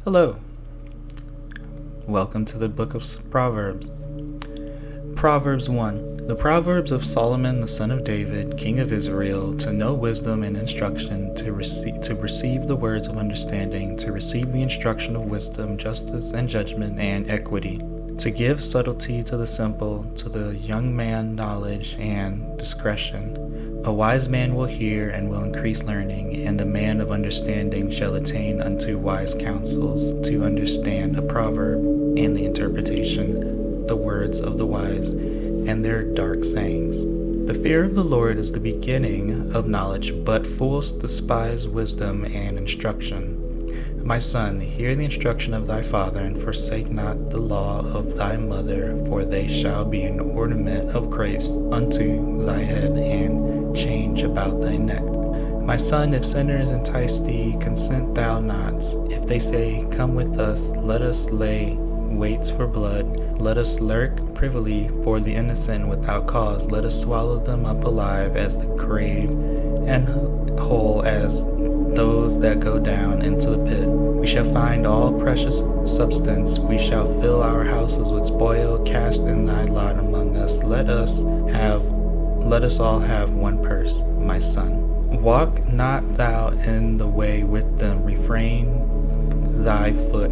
Hello. Welcome to the book of Proverbs. Proverbs 1. The Proverbs of Solomon the son of David, king of Israel, to know wisdom and instruction, to receive the words of understanding, to receive the instruction of wisdom, justice and judgment and equity, to give subtlety to the simple, to the young man knowledge and discretion. A wise man will hear and will increase learning, and a man of understanding shall attain unto wise counsels, to understand a proverb and the interpretation, the words of the wise, and their dark sayings. The fear of the Lord is the beginning of knowledge, but fools despise wisdom and instruction. My son, hear the instruction of thy father, and forsake not the law of thy mother, for they shall be an ornament of grace unto thy head, and change about thy neck. My son, if sinners entice thee, consent thou not. If they say, Come with us, let us lay waits for blood. Let us lurk privily for the innocent without cause. Let us swallow them up alive as the grave, and whole as those that go down into the pit. We shall find all precious substance. We shall fill our houses with spoil. Cast in thy lot among us. Let us all have one purse, my son. Walk not thou in the way with them. Refrain thy foot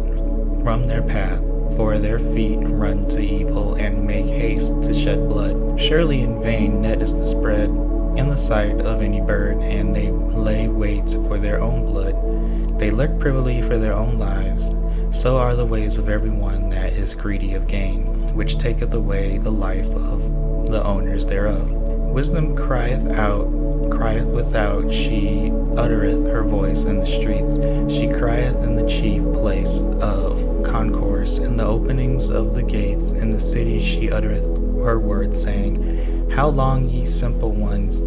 from their path. For their feet run to evil, and make haste to shed blood. Surely in vain net is the spread in the sight of any bird, and they lay wait for their own blood. They lurk privily for their own lives. So are the ways of everyone that is greedy of gain, which taketh away the life of the owners thereof. Wisdom crieth without, she uttereth her voice in the streets. She crieth in the chief place of concourse, in the openings of the gates. In the city she uttereth her word, saying, How long, ye simple ones,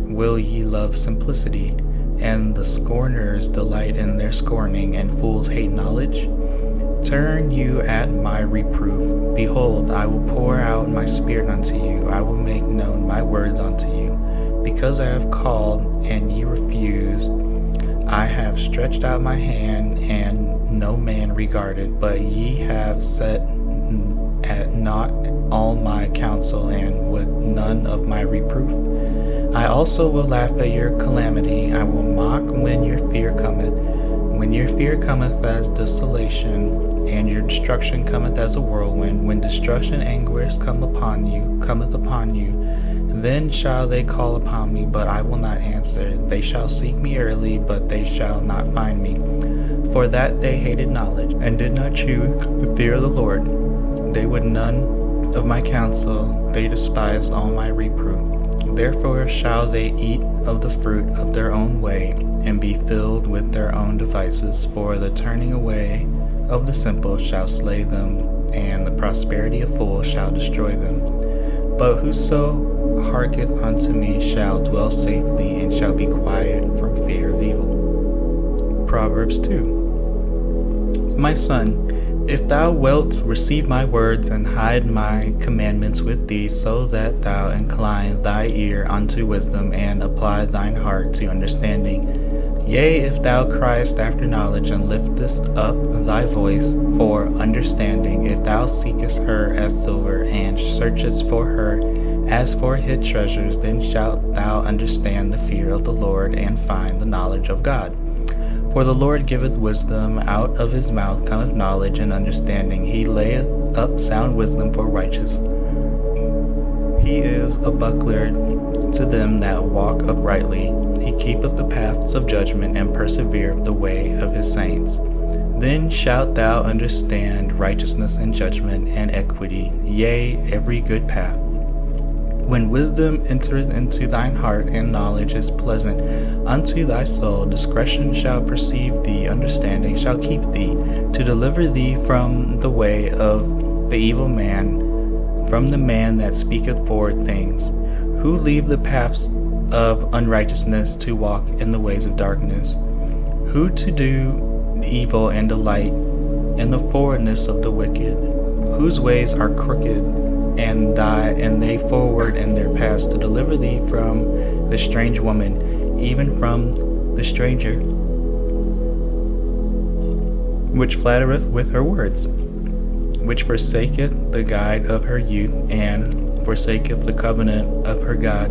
will ye love simplicity? And the scorners delight in their scorning, and fools hate knowledge. Turn you at my reproof. Behold, I will pour out my spirit unto you. I will make known my words unto you. Because I have called, and ye refused, I have stretched out my hand, and no man regarded. But ye have set at naught all my counsel, and would none of my reproof. I also will laugh at your calamity. I will mock when your fear cometh. When your fear cometh as desolation, and your destruction cometh as a whirlwind, when destruction and anguish cometh upon you, then shall they call upon me, but I will not answer. They shall seek me early, but they shall not find me. For that they hated knowledge, and did not choose the fear of the Lord. They would none of my counsel, they despised all my reproof. Therefore shall they eat of the fruit of their own way, and be filled with their own devices. For the turning away of the simple shall slay them, and the prosperity of fools shall destroy them. But whoso hearketh unto me shall dwell safely, and shall be quiet from fear of evil. Proverbs 2. My son, if thou wilt receive my words, and hide my commandments with thee, so that thou incline thy ear unto wisdom, and apply thine heart to understanding. Yea, if thou criest after knowledge, and liftest up thy voice for understanding, if thou seekest her as silver, and searchest for her as for hid treasures, then shalt thou understand the fear of the Lord, and find the knowledge of God. For the Lord giveth wisdom, out of his mouth cometh knowledge and understanding. He layeth up sound wisdom for righteous. He is a buckler to them that walk uprightly. He keepeth the paths of judgment, and persevereth the way of his saints. Then shalt thou understand righteousness and judgment and equity, yea, every good path. When wisdom entereth into thine heart, and knowledge is pleasant unto thy soul, discretion shall perceive thee, understanding shall keep thee, to deliver thee from the way of the evil man, from the man that speaketh forward things, who leave the paths of unrighteousness to walk in the ways of darkness, who to do evil and delight in the forwardness of the wicked, whose ways are crooked, and they forward in their paths, to deliver thee from the strange woman, even from the stranger. which flattereth with her words, which forsaketh the guide of her youth, and forsaketh the covenant of her God.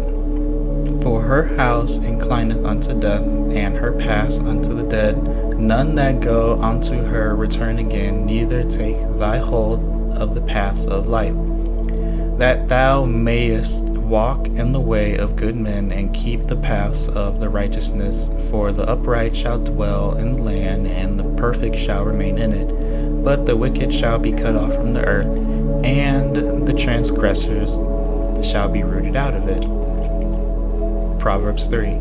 For her house inclineth unto death, and her paths unto the dead. None that go unto her return again, neither take thy hold of the paths of life, that thou mayest walk in the way of good men, and keep the paths of the righteousness. For the upright shall dwell in the land, and the perfect shall remain in it. But the wicked shall be cut off from the earth, and the transgressors shall be rooted out of it. Proverbs 3.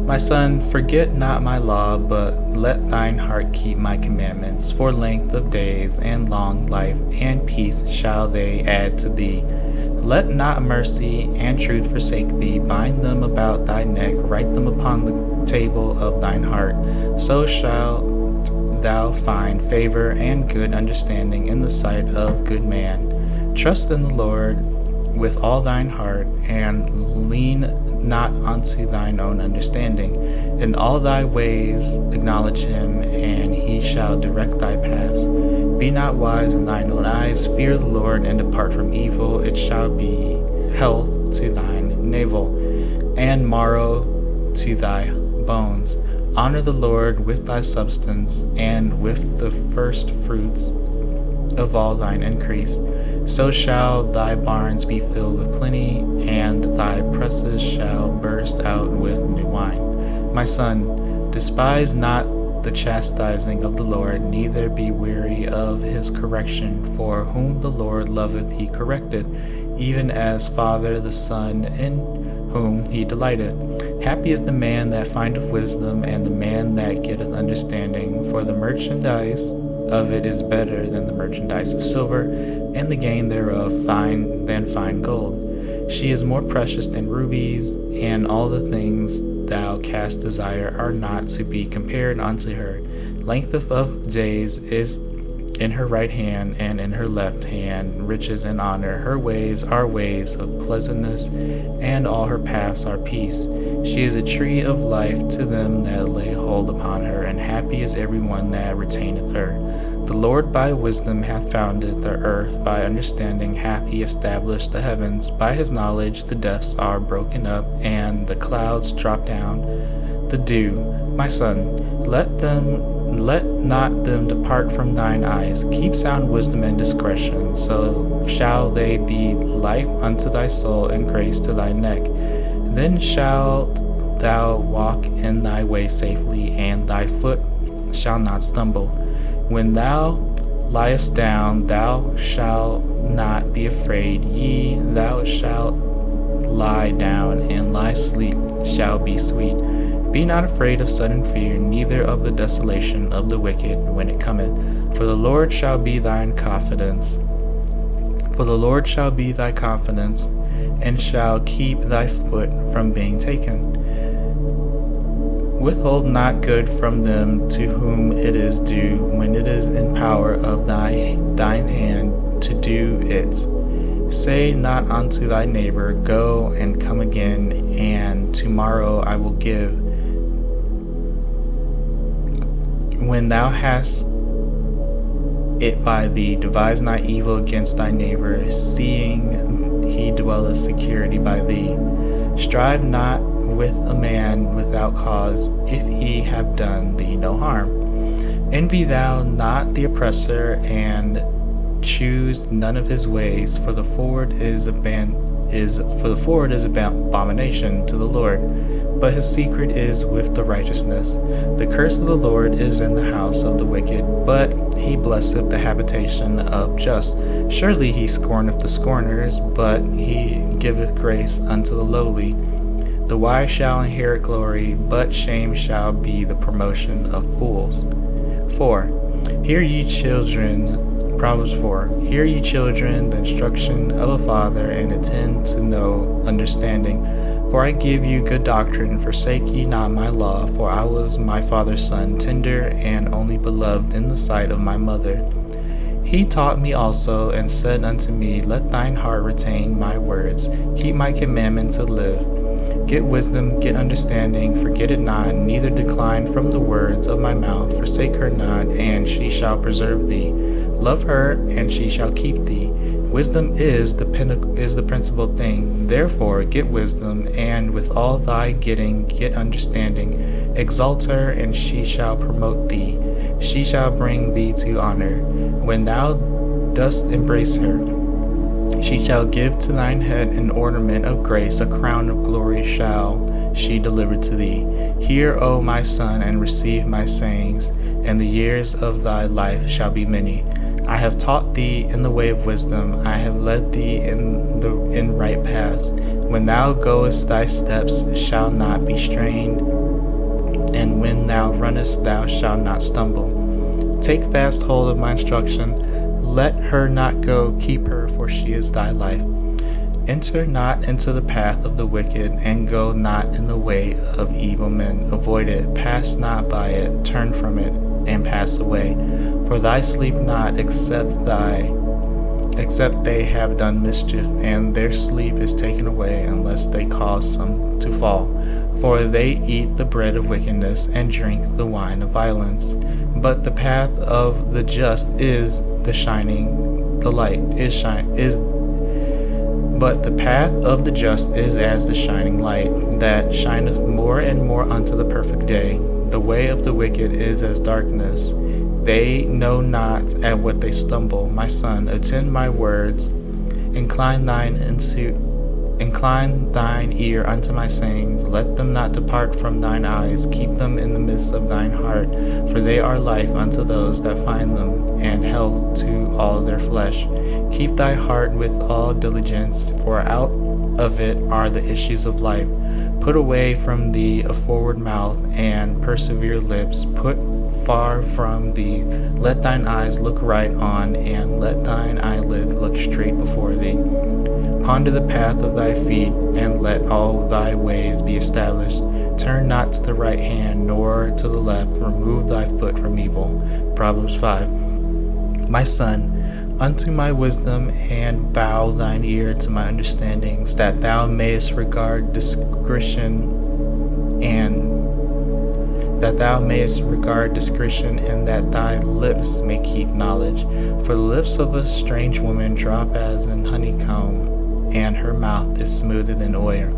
My son, forget not my law, but let thine heart keep my commandments. For length of days and long life and peace shall they add to thee. Let not mercy and truth forsake thee. Bind them about thy neck, write them upon the table of thine heart. So shalt thou find favor and good understanding in the sight of good man. Trust in the Lord with all thine heart, and lean not unto thine own understanding. In all thy ways acknowledge him, and he shall direct thy paths. Be not wise in thine own eyes. Fear the Lord, and depart from evil. It shall be health to thine navel, and marrow to thy bones. Honor the Lord with thy substance, and with the first fruits of all thine increase. So shall thy barns be filled with plenty, and thy presses shall burst out with new wine. My son, despise not the chastising of the Lord, neither be weary of his correction. For whom the Lord loveth he correcteth, even as father the son in whom he delighteth. Happy is the man that findeth wisdom, and the man that getteth understanding. For the merchandise of it is better than the merchandise of silver, and the gain thereof than fine gold. She is more precious than rubies, and all the things thou canst desire are not to be compared unto her. Length of days is in her right hand, and in her left hand riches and honor. Her ways are ways of pleasantness, and all her paths are peace. She is a tree of life to them that lay hold upon her, and happy is every one that retaineth her. The Lord by wisdom hath founded the earth, by understanding hath he established the heavens. By his knowledge the depths are broken up, and the clouds drop down the dew. My son, let not them depart from thine eyes. Keep sound wisdom and discretion, so shall they be life unto thy soul, and grace to thy neck. Then shalt thou walk in thy way safely, and thy foot shall not stumble. When thou liest down, thou shalt not be afraid. Yea, thou shalt lie down, and thy sleep shall be sweet. Be not afraid of sudden fear, neither of the desolation of the wicked when it cometh. For the Lord shall be thine confidence. For the Lord shall be thy confidence, and shall keep thy foot from being taken. Withhold not good from them to whom it is due, when it is in power of thine hand to do it. Say not unto thy neighbor, Go and come again, and tomorrow I will give. When thou hast it by thee, devise not evil against thy neighbor, seeing he dwelleth security by thee. Strive not with a man without cause, if he have done thee no harm. Envy thou not the oppressor, and choose none of his ways, for the forward is abomination to the Lord, but his secret is with the righteousness. The curse of the Lord is in the house of the wicked, but he blesseth the habitation of just. Surely he scorneth the scorners, but he giveth grace unto the lowly. The wise shall inherit glory, but shame shall be the promotion of fools. 4. Hear ye children, Proverbs 4. Hear ye children, the instruction of a father, and attend to know understanding. For I give you good doctrine, forsake ye not my law. For I was my father's son, tender and only beloved in the sight of my mother. He taught me also, and said unto me, Let thine heart retain my words, keep my commandment to live. Get wisdom, get understanding, forget it not, neither decline from the words of my mouth. Forsake her not, and she shall preserve thee. Love her, and she shall keep thee. Wisdom is the principal thing. Therefore get wisdom, and with all thy getting get understanding. Exalt her, and she shall promote thee. She shall bring thee to honor. When thou dost embrace her, she shall give to thine head an ornament of grace, a crown of glory shall she deliver to thee. Hear, O my son, and receive my sayings, and the years of thy life shall be many. I have taught thee in the way of wisdom, I have led thee in right paths. When thou goest, thy steps shall not be strained, and when thou runnest, thou shalt not stumble. Take fast hold of my instruction, let her not go, keep her, for she is thy life. Enter not into the path of the wicked, and go not in the way of evil men. Avoid it, pass not by it, turn from it, and pass away. For thy sleep not, except they have done mischief, and their sleep is taken away, unless they cause some to fall. For they eat the bread of wickedness, and drink the wine of violence. But the path of the just is But the path of the just is as the shining light, that shineth more and more unto the perfect day. The way of the wicked is as darkness. They know not at what they stumble. My son, attend my words. Incline thine ear unto my sayings. Let them not depart from thine eyes. Keep them in the midst of thine heart. For they are life unto those that find them, and health to all their flesh. Keep thy heart with all diligence, for out of it are the issues of life. Put away from thee a forward mouth, and persevere lips. Put far from thee. Let thine eyes look right on, and let thine eyelids look straight before thee. Ponder the path of thy feet, and let all thy ways be established. Turn not to the right hand, nor to the left. Remove thy foot from evil. Proverbs 5. My son, unto my wisdom, and bow thine ear to my understandings, that thou mayest regard discretion, and that thy lips may keep knowledge. For the lips of a strange woman drop as an honeycomb, and her mouth is smoother than oil.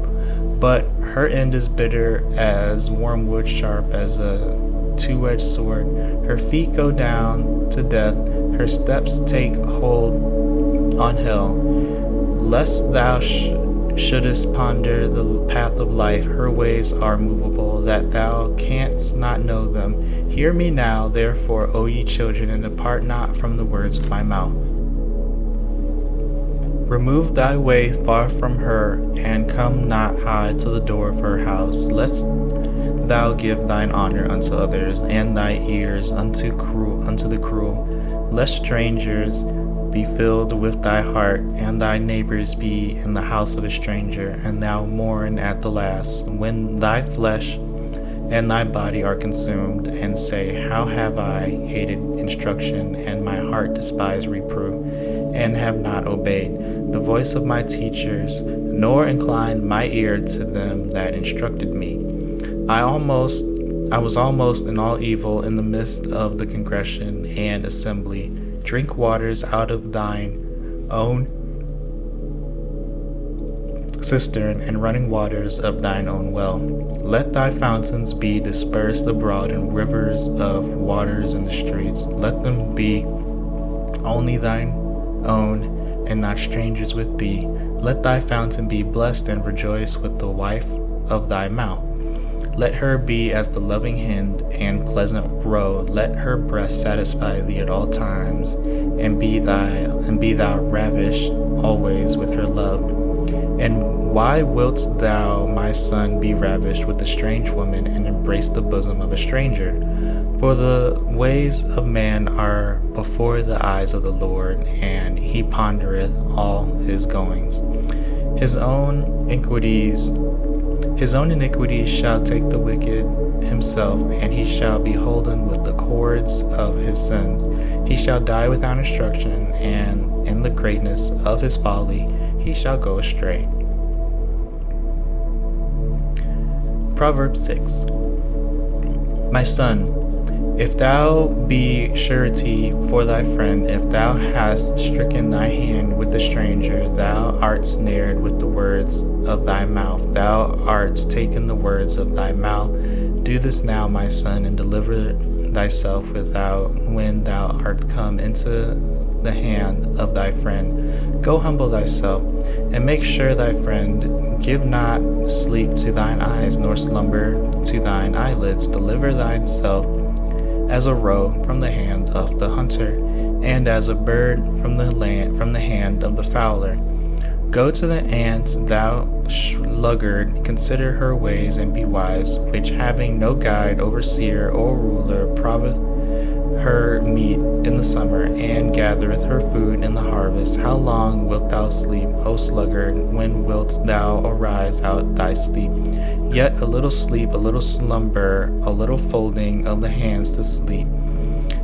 But her end is bitter as wormwood, sharp as a two-edged sword. Her feet go down to death, her steps take hold on hell. Lest thou shouldest ponder the path of life, her ways are movable, that thou canst not know them. Hear me now, therefore, O ye children, and depart not from the words of my mouth. Remove thy way far from her, and come not high to the door of her house, lest thou give thine honor unto others, and thy ears unto the cruel. Lest strangers be filled with thy heart, and thy neighbors be in the house of a stranger, and thou mourn at the last, when thy flesh and thy body are consumed, and say, How have I hated instruction, and my heart despised reproof, and have not obeyed the voice of my teachers, nor inclined my ear to them that instructed me. I was almost in all evil in the midst of the congregation and assembly. Drink waters out of thine own cistern, and running waters of thine own well. Let thy fountains be dispersed abroad, and rivers of waters in the streets. Let them be only thine own, and not strangers with thee. Let thy fountain be blessed, and rejoice with the wife of thy mouth. Let her be as the loving hind and pleasant roe. Let her breast satisfy thee at all times, and be thou ravished always with her love. And why wilt thou, my son, be ravished with a strange woman, and embrace the bosom of a stranger? For the ways of man are before the eyes of the Lord, and he pondereth all his goings. His own iniquities shall take the wicked himself, and he shall be holden with the cords of his sins. He shall die without instruction, and in the greatness of his folly he shall go astray. Proverbs 6. My son, if thou be surety for thy friend, if thou hast stricken thy hand with the stranger, thou art snared with the words of thy mouth, thou art taken the words of thy mouth. Do this now, my son, and deliver thyself when thou art come into the hand of thy friend. Go humble thyself, and make sure thy friend. Give not sleep to thine eyes, nor slumber to thine eyelids. Deliver thyself as a roe from the hand of the hunter, and as a bird from the hand of the fowler. Go to the ant, thou sluggard, consider her ways, and be wise, which having no guide, overseer, or ruler, proveth her meat in the summer, and gathereth her food in the harvest. How long wilt thou sleep, O sluggard? When wilt thou arise out thy sleep? Yet a little sleep, a little slumber, a little folding of the hands to sleep.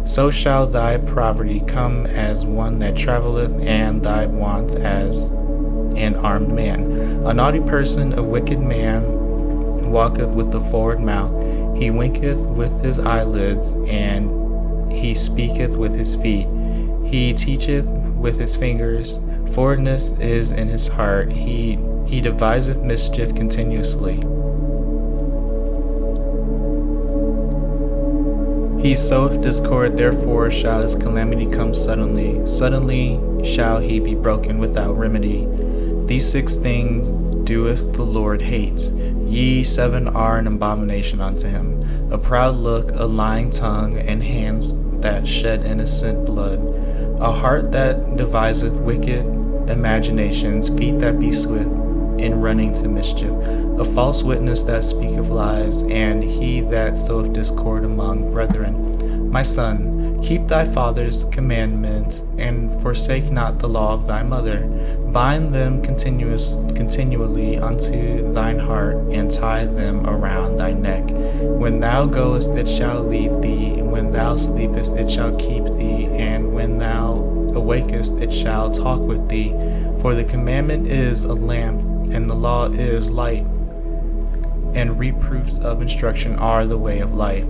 So shall thy poverty come as one that travelleth, and thy want as an armed man. A naughty person, a wicked man, walketh with a forward mouth. He winketh with his eyelids, and he speaketh with his feet. He teacheth with his fingers. Forwardness is in his heart. He deviseth mischief continuously. He soweth discord, therefore shall his calamity come suddenly. Suddenly shall he be broken without remedy. These 6 things doeth the Lord hate. Ye 7 are an abomination unto him: a proud look, a lying tongue, and hands that shed innocent blood, a heart that deviseth wicked imaginations, feet that be swift in running to mischief, a false witness that speaketh lies, and he that soweth discord among brethren. My son, keep thy father's commandment, and forsake not the law of thy mother. Bind them continually unto thine heart, and tie them around thy neck. When thou goest, it shall lead thee. When thou sleepest, it shall keep thee. And when thou awakest, it shall talk with thee. For the commandment is a lamp, and the law is light, and reproofs of instruction are the way of life.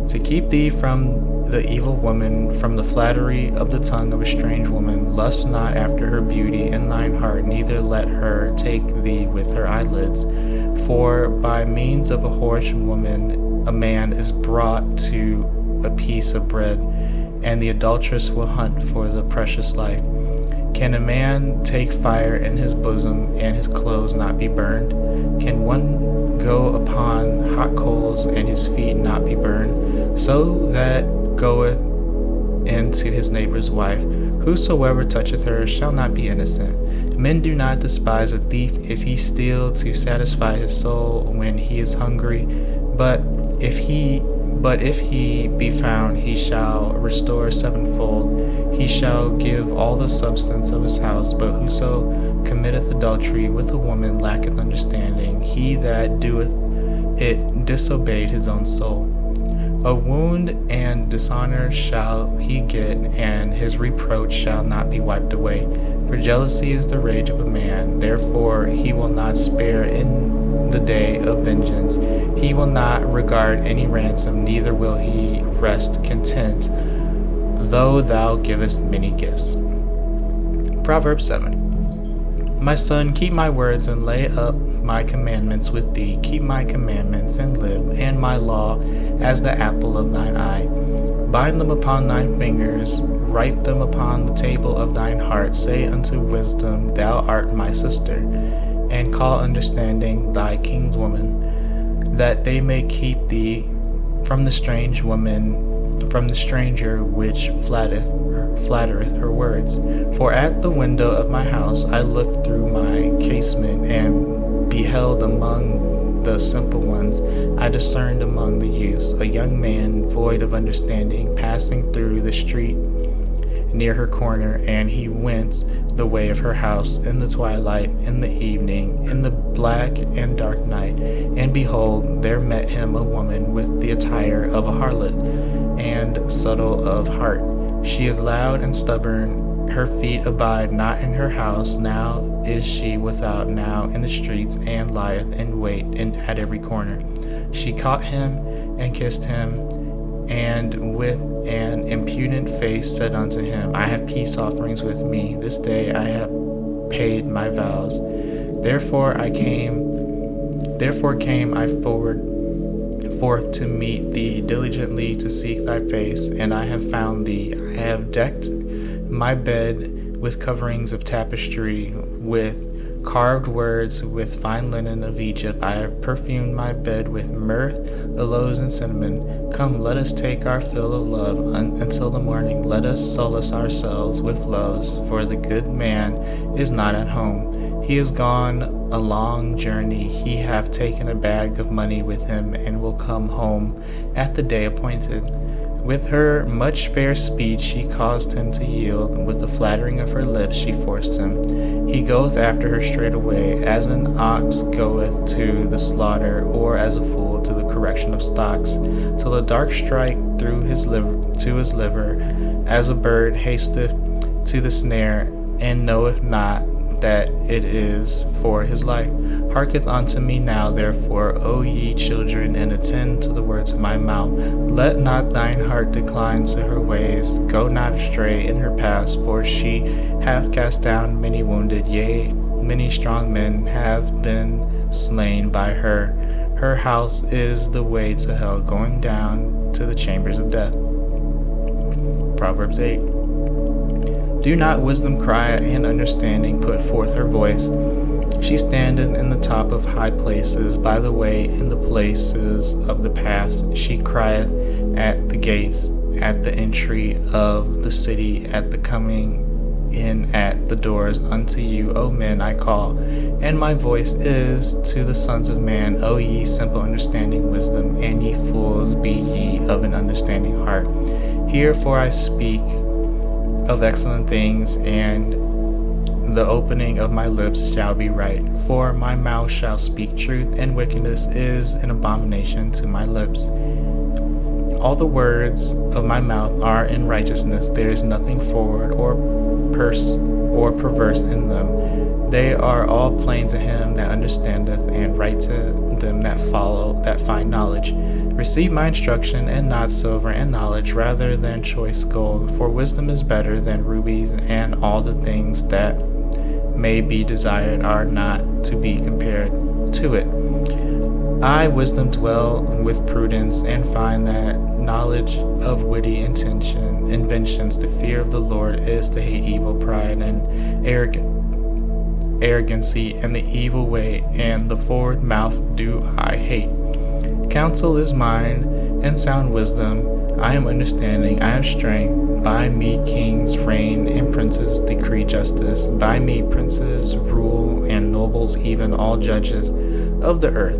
To keep thee from the evil woman, from the flattery of the tongue of a strange woman. Lust not after her beauty in thine heart, neither let her take thee with her eyelids. For by means of a whorish woman a man is brought to a piece of bread, and the adulteress will hunt for the precious life. Can a man take fire in his bosom, and his clothes not be burned? Can one go upon hot coals, and his feet not be burned? So that goeth into his neighbor's wife. Whosoever toucheth her shall not be innocent. Men do not despise a thief if he steal to satisfy his soul when he is hungry, but if he be found, he shall restore sevenfold. He shall give all the substance of his house. But whoso committeth adultery with a woman lacketh understanding. He that doeth it disobeyed his own soul. A wound and dishonor shall he get, and his reproach shall not be wiped away. For jealousy is the rage of a man, therefore he will not spare in the day of vengeance. He will not regard any ransom, neither will he rest content, though thou givest many gifts. Proverbs 7. My son, keep my words and lay up my commandments with thee. Keep my commandments and live, and my law as the apple of thine eye. Bind them upon thine fingers, write them upon the table of thine heart. Say unto wisdom, thou art my sister, and call understanding thy kinswoman, that they may keep thee from the strange woman, from the stranger which flattereth her words. For at the window of my house I looked through my casement, and beheld among the simple ones, I discerned among the youths a young man void of understanding, passing through the street near her corner, and he went the way of her house in the twilight, in the evening, in the black and dark night. And behold, there met him a woman with the attire of a harlot, and subtle of heart. She is loud and stubborn, Her feet abide not in her house. Now is she without, now in the streets, and lieth in wait at every corner. She caught him and kissed him, and with an impudent face said unto him, I have peace offerings with me. This day I have paid my vows. Therefore came I forth to meet thee diligently, to seek thy face, and I have found thee. I have decked my bed with coverings of tapestry, with carved words, with fine linen of Egypt. I have perfumed my bed with myrrh, aloes, and cinnamon. Come, let us take our fill of love until the morning. Let us solace ourselves with loves, for the good man is not at home. He is gone a long journey. He hath taken a bag of money with him, and will come home at the day appointed. With her much fair speech she caused him to yield. With the flattering of her lips she forced him. He goeth after her straightway, as an ox goeth to the slaughter, or as a fool to the correction of stocks, till the dark strike through his liver, as a bird hasteth to the snare, and knoweth not that it is for his life. Hearken unto me now, therefore, O ye children, and attend to the words of my mouth. Let not thine heart decline to her ways. Go not astray in her paths, for she hath cast down many wounded, yea, many strong men have been slain by her. Her house is the way to hell, going down to the chambers of death. Proverbs 8. Do not wisdom cry, and understanding put forth her voice? She standeth in the top of high places, by the way, in the places of the paths. She crieth at the gates, at the entry of the city, at the coming in at the doors. Unto you, O men, I call, and my voice is to the sons of man. O ye simple understanding wisdom, and ye fools, be ye of an understanding heart. Hear, for I speak of excellent things, and the opening of my lips shall be right. For my mouth shall speak truth, and wickedness is an abomination to my lips. All the words of my mouth are in righteousness. There is nothing forward or perverse in them. They are all plain to him that understandeth, and right to them that find knowledge. Receive my instruction, and not silver, and knowledge rather than choice gold. For wisdom is better than rubies, and all the things that may be desired are not to be compared to it. I, wisdom, dwell with prudence, and find that knowledge of witty inventions. The fear of the Lord is to hate evil, pride, and arrogancy, and the evil way, and the forward mouth do I hate. Counsel is mine, and sound wisdom. I am understanding, I have strength. By me kings reign, and princes decree justice. By me princes rule, and nobles, even all judges of the earth.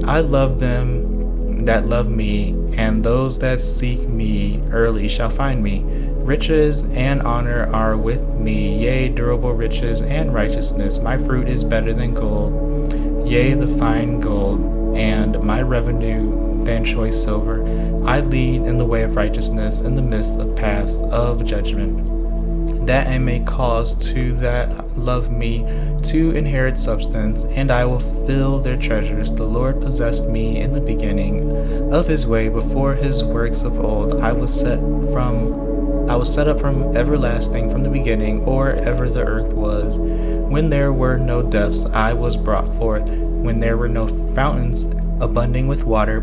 I love them that love me, and those that seek me early shall find me. Riches and honor are with me, yea, durable riches and righteousness. My fruit is better than gold, yea, the fine gold, and my revenue than choice silver. I lead in the way of righteousness, in the midst of paths of judgment, that I may cause to that love me to inherit substance, and I will fill their treasures. The Lord possessed me in the beginning of his way, before his works of old. I was set up from everlasting, from the beginning, or ever the earth was. When there were no depths, I was brought forth. When there were no fountains abounding with water,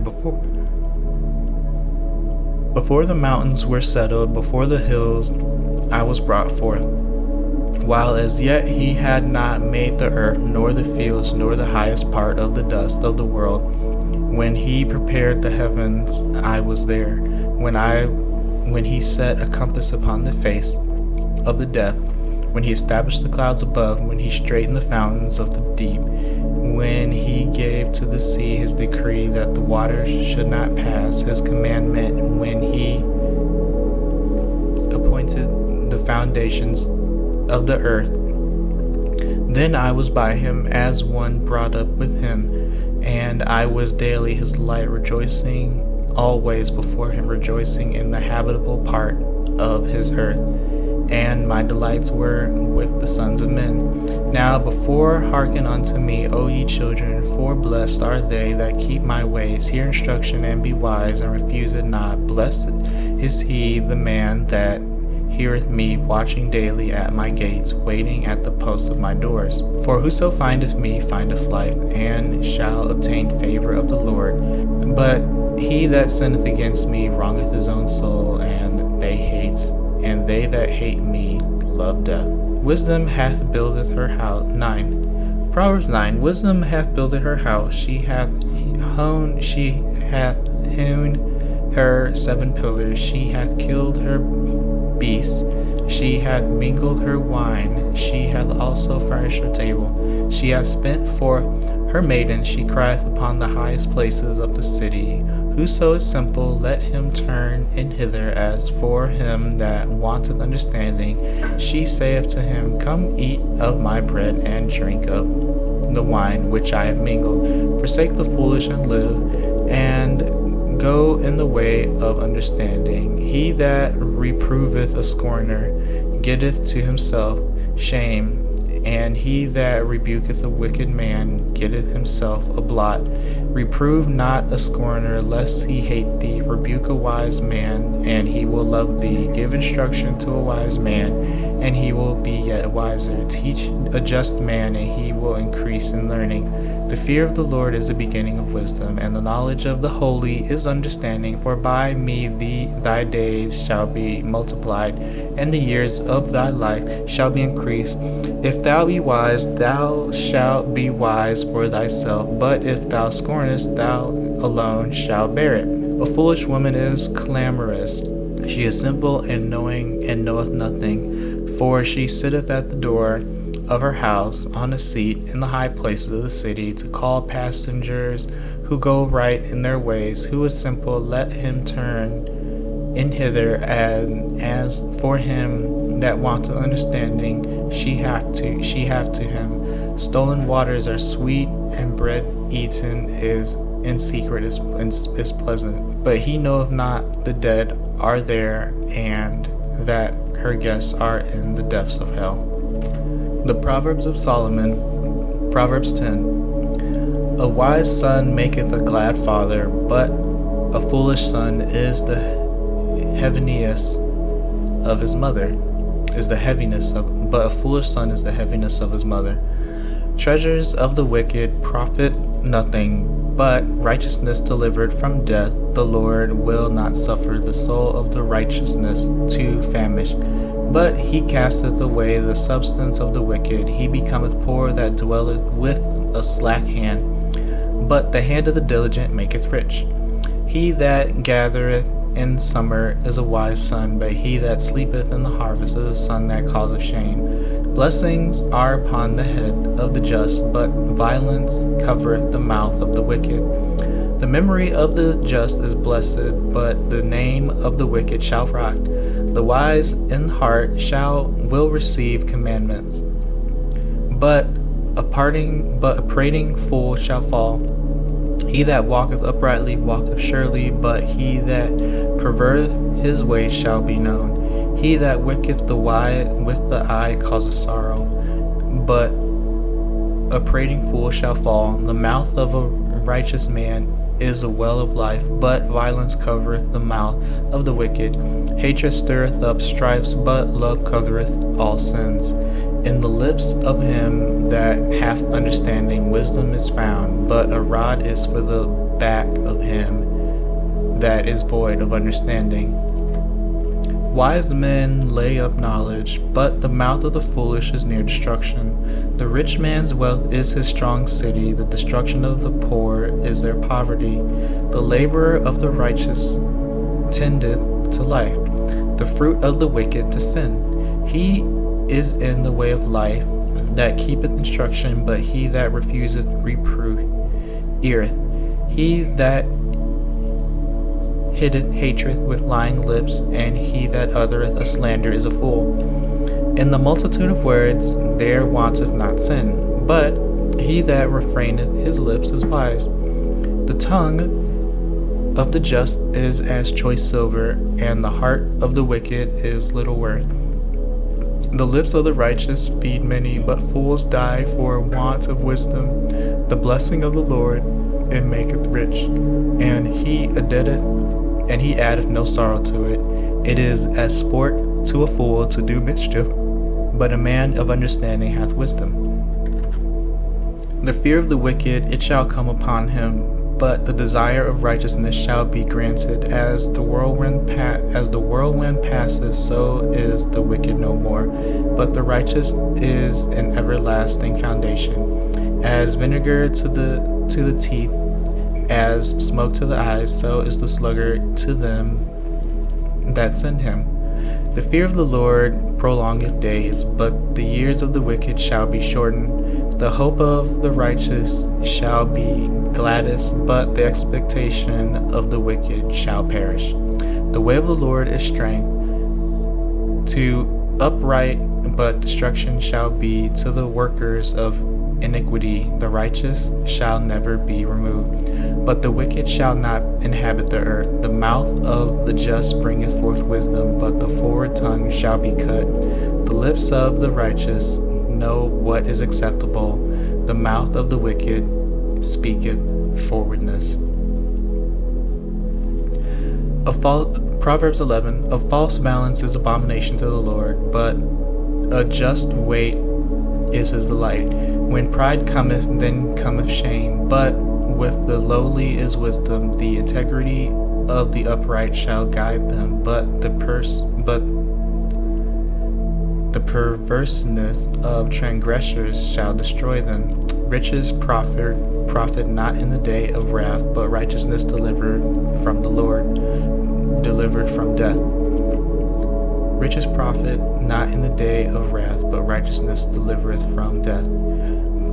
before the mountains were settled, before the hills I was brought forth. While as yet he had not made the earth, nor the fields, nor the highest part of the dust of the world. When he prepared the heavens, I was there. When he set a compass upon the face of the depth, when he established the clouds above, when he straightened the fountains of the deep, when he gave to the sea his decree that the waters should not pass, his commandment, when he appointed the foundations of the earth. Then I was by him as one brought up with him, and I was daily his light, rejoicing always before him, rejoicing in the habitable part of his earth. and my delights were with the sons of men. Now before hearken unto me, O ye children, for blessed are they that keep my ways. Hear instruction and be wise, and refuse it not. Blessed is he, the man that heareth me, watching daily at my gates, waiting at the post of my doors. For whoso findeth me findeth life, and shall obtain favor of the Lord. But he that sinneth against me wrongeth his own soul, and they that hate me love death. Wisdom hath builded her house. 9. Proverbs 9. Wisdom hath builded her house. She hath hewn her 7 pillars. She hath killed her beasts. She hath mingled her wine. She hath also furnished her table. She hath spent for her maidens. She crieth upon the highest places of the city. Whoso is simple, let him turn in hither. As for him that wanteth understanding, she saith to him, Come eat of my bread, and drink of the wine which I have mingled. Forsake the foolish and live, and go in the way of understanding. He that reproveth a scorner getteth to himself shame, and he that rebuketh a wicked man getteth himself a blot. Reprove not a scorner, lest he hate thee. Rebuke a wise man, and he will love thee. Give instruction to a wise man, and he will be yet wiser. Teach a just man, and he will increase in learning. The fear of the Lord is the beginning of wisdom, and the knowledge of the holy is understanding. For by me thy days shall be multiplied, and the years of thy life shall be increased. If thou be wise, thou shalt be wise for thyself, but if thou scornest, thou alone shalt bear it. A foolish woman is clamorous. She is simple and knoweth nothing. For she sitteth at the door of her house on a seat in the high places of the city, to call passengers who go right in their ways. Who is simple, let him turn in hither, and as for him that wanteth understanding, she hath to him. Stolen waters are sweet, and bread eaten is in secret is pleasant. But he knoweth not the dead are there, and that her guests are in the depths of hell. The Proverbs of Solomon. Proverbs 10. A wise son maketh a glad father, but a foolish son is the heaviness of his mother. But a foolish son is the heaviness of his mother. Treasures of the wicked profit nothing, but righteousness delivered from death. The Lord will not suffer the soul of the righteousness to famish, but he casteth away the substance of the wicked. He becometh poor that dwelleth with a slack hand, but the hand of the diligent maketh rich. He that gathereth in summer is a wise son, but he that sleepeth in the harvest is a son that causeth shame. Blessings are upon the head of the just, but violence covereth the mouth of the wicked. The memory of the just is blessed, but the name of the wicked shall rot. The wise in heart will receive commandments, but a prating fool shall fall. He that walketh uprightly walketh surely, but he that perverteth his way shall be known. He that wicketh the with the eye causeth sorrow, but a prating fool shall fall. The mouth of a righteous man is a well of life, but violence covereth the mouth of the wicked. Hatred stirreth up strifes, but love covereth all sins. In the lips of him that hath understanding wisdom is found, but a rod is for the back of him that is void of understanding. Wise men lay up knowledge, but the mouth of the foolish is near destruction. The rich man's wealth is his strong city, the destruction of the poor is their poverty. The labor of the righteous tendeth to life, the fruit of the wicked to sin. He is in the way of life that keepeth instruction, but he that refuseth reproof erreth. He that hateth with lying lips, and he that uttereth a slander is a fool. In the multitude of words there wanteth not sin, but he that refraineth his lips is wise. The tongue of the just is as choice silver, and the heart of the wicked is little worth. The lips of the righteous feed many, but fools die for want of wisdom. The blessing of the Lord, it maketh rich, and he addeth no sorrow to it. It is as sport to a fool to do mischief, but a man of understanding hath wisdom. The fear of the wicked, it shall come upon him, but the desire of righteousness shall be granted. As the whirlwind passeth, so is the wicked no more. But the righteous is an everlasting foundation. As vinegar to the teeth, as smoke to the eyes, so is the sluggard to them that send him. The fear of the Lord prolongeth days, but the years of the wicked shall be shortened. The hope of the righteous shall be gladdest, but the expectation of the wicked shall perish. The way of the Lord is strength to upright, but destruction shall be to the workers of iniquity. The righteous shall never be removed, but the wicked shall not inhabit the earth. The mouth of the just bringeth forth wisdom, but the forward tongue shall be cut. The lips of the righteous know what is acceptable. The mouth of the wicked speaketh forwardness. Proverbs 11. A false balance is abomination to the Lord, but a just weight is his delight. When pride cometh, then cometh shame, but with the lowly is wisdom. The integrity of the upright shall guide them, but the perverseness of transgressors shall destroy them. Riches profit not in the day of wrath, but righteousness delivered from the Lord, delivered from death. Riches profit not in the day of wrath, but righteousness delivereth from death.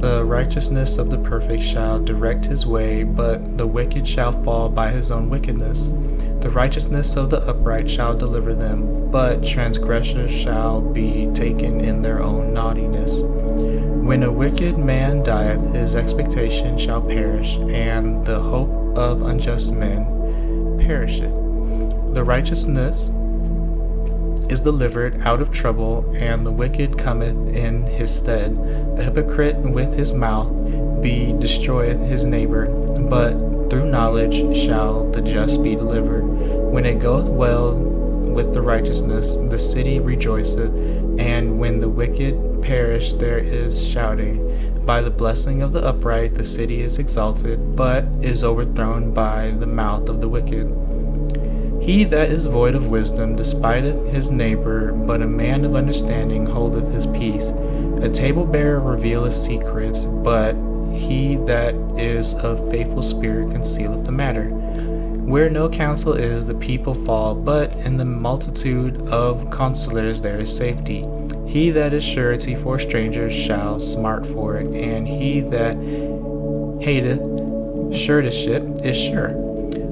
The righteousness of the perfect shall direct his way, but the wicked shall fall by his own wickedness. The righteousness of the upright shall deliver them, but transgressors shall be taken in their own naughtiness. When a wicked man dieth, his expectation shall perish, and the hope of unjust men perisheth. The righteousness is delivered out of trouble, and the wicked cometh in his stead. A hypocrite with his mouth destroyeth his neighbor, but through knowledge shall the just be delivered. When it goeth well with the righteousness, the city rejoiceth, and when the wicked perish, there is shouting. By the blessing of the upright the city is exalted, but is overthrown by the mouth of the wicked. He that is void of wisdom despiseth his neighbor, but a man of understanding holdeth his peace. A table-bearer revealeth secrets, but he that is of faithful spirit concealeth the matter. Where no counsel is, the people fall, but in the multitude of counselors there is safety. He that is surety for strangers shall smart for it, and he that hateth suretyship is sure.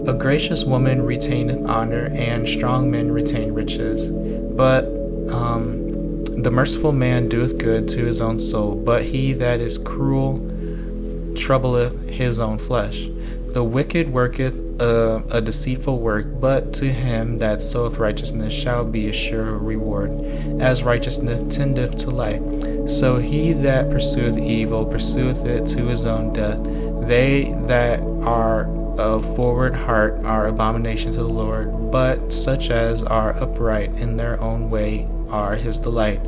A gracious woman retaineth honor, and strong men retain riches. But the merciful man doeth good to his own soul, but he that is cruel troubleth his own flesh. The wicked worketh a deceitful work, but to him that soweth righteousness shall be a sure reward. As righteousness tendeth to life, so he that pursueth evil pursueth it to his own death. They that are of forward heart are abomination to the Lord, but such as are upright in their own way are his delight.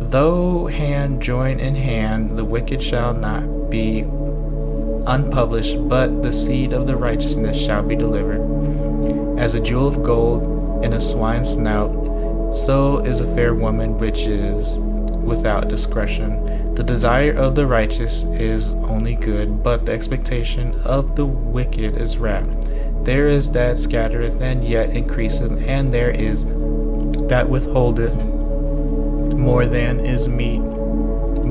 Though hand join in hand, the wicked shall not be unpublished, but the seed of the righteousness shall be delivered. As a jewel of gold in a swine's snout, so is a fair woman which is without discretion. The desire of the righteous is only good, but the expectation of the wicked is wrath. There is that scattereth and yet increaseth, and there is that withholdeth more than is meet,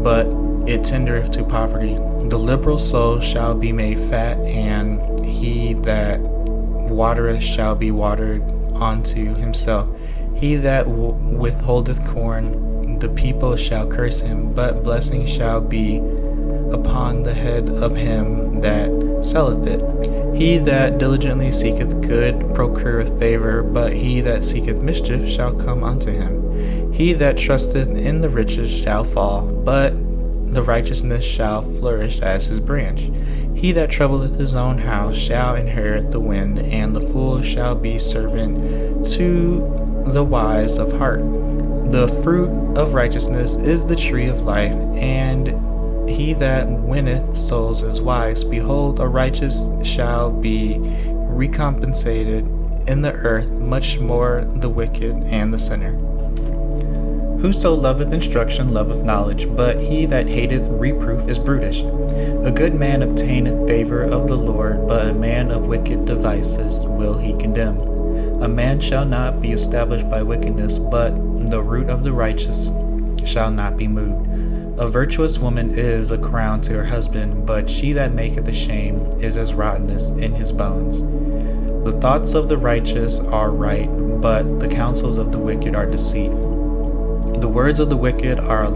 but it tendereth to poverty. The liberal soul shall be made fat, and he that watereth shall be watered unto himself. He that withholdeth corn, the people shall curse him, but blessing shall be upon the head of him that selleth it. He that diligently seeketh good procureth favor, but he that seeketh mischief shall come unto him. He that trusteth in the riches shall fall, but the righteousness shall flourish as his branch. He that troubleth his own house shall inherit the wind, and the fool shall be servant to the wise of heart. The fruit of righteousness is the tree of life, and he that winneth souls is wise. Behold, a righteous shall be recompensated in the earth, much more the wicked and the sinner. Whoso loveth instruction loveth knowledge, but he that hateth reproof is brutish. A good man obtaineth favor of the Lord, but a man of wicked devices will he condemn. A man shall not be established by wickedness, but the root of the righteous shall not be moved. A virtuous woman is a crown to her husband, but she that maketh ashamed is as rottenness in his bones. The thoughts of the righteous are right, but the counsels of the wicked are deceit. The words of the wicked are to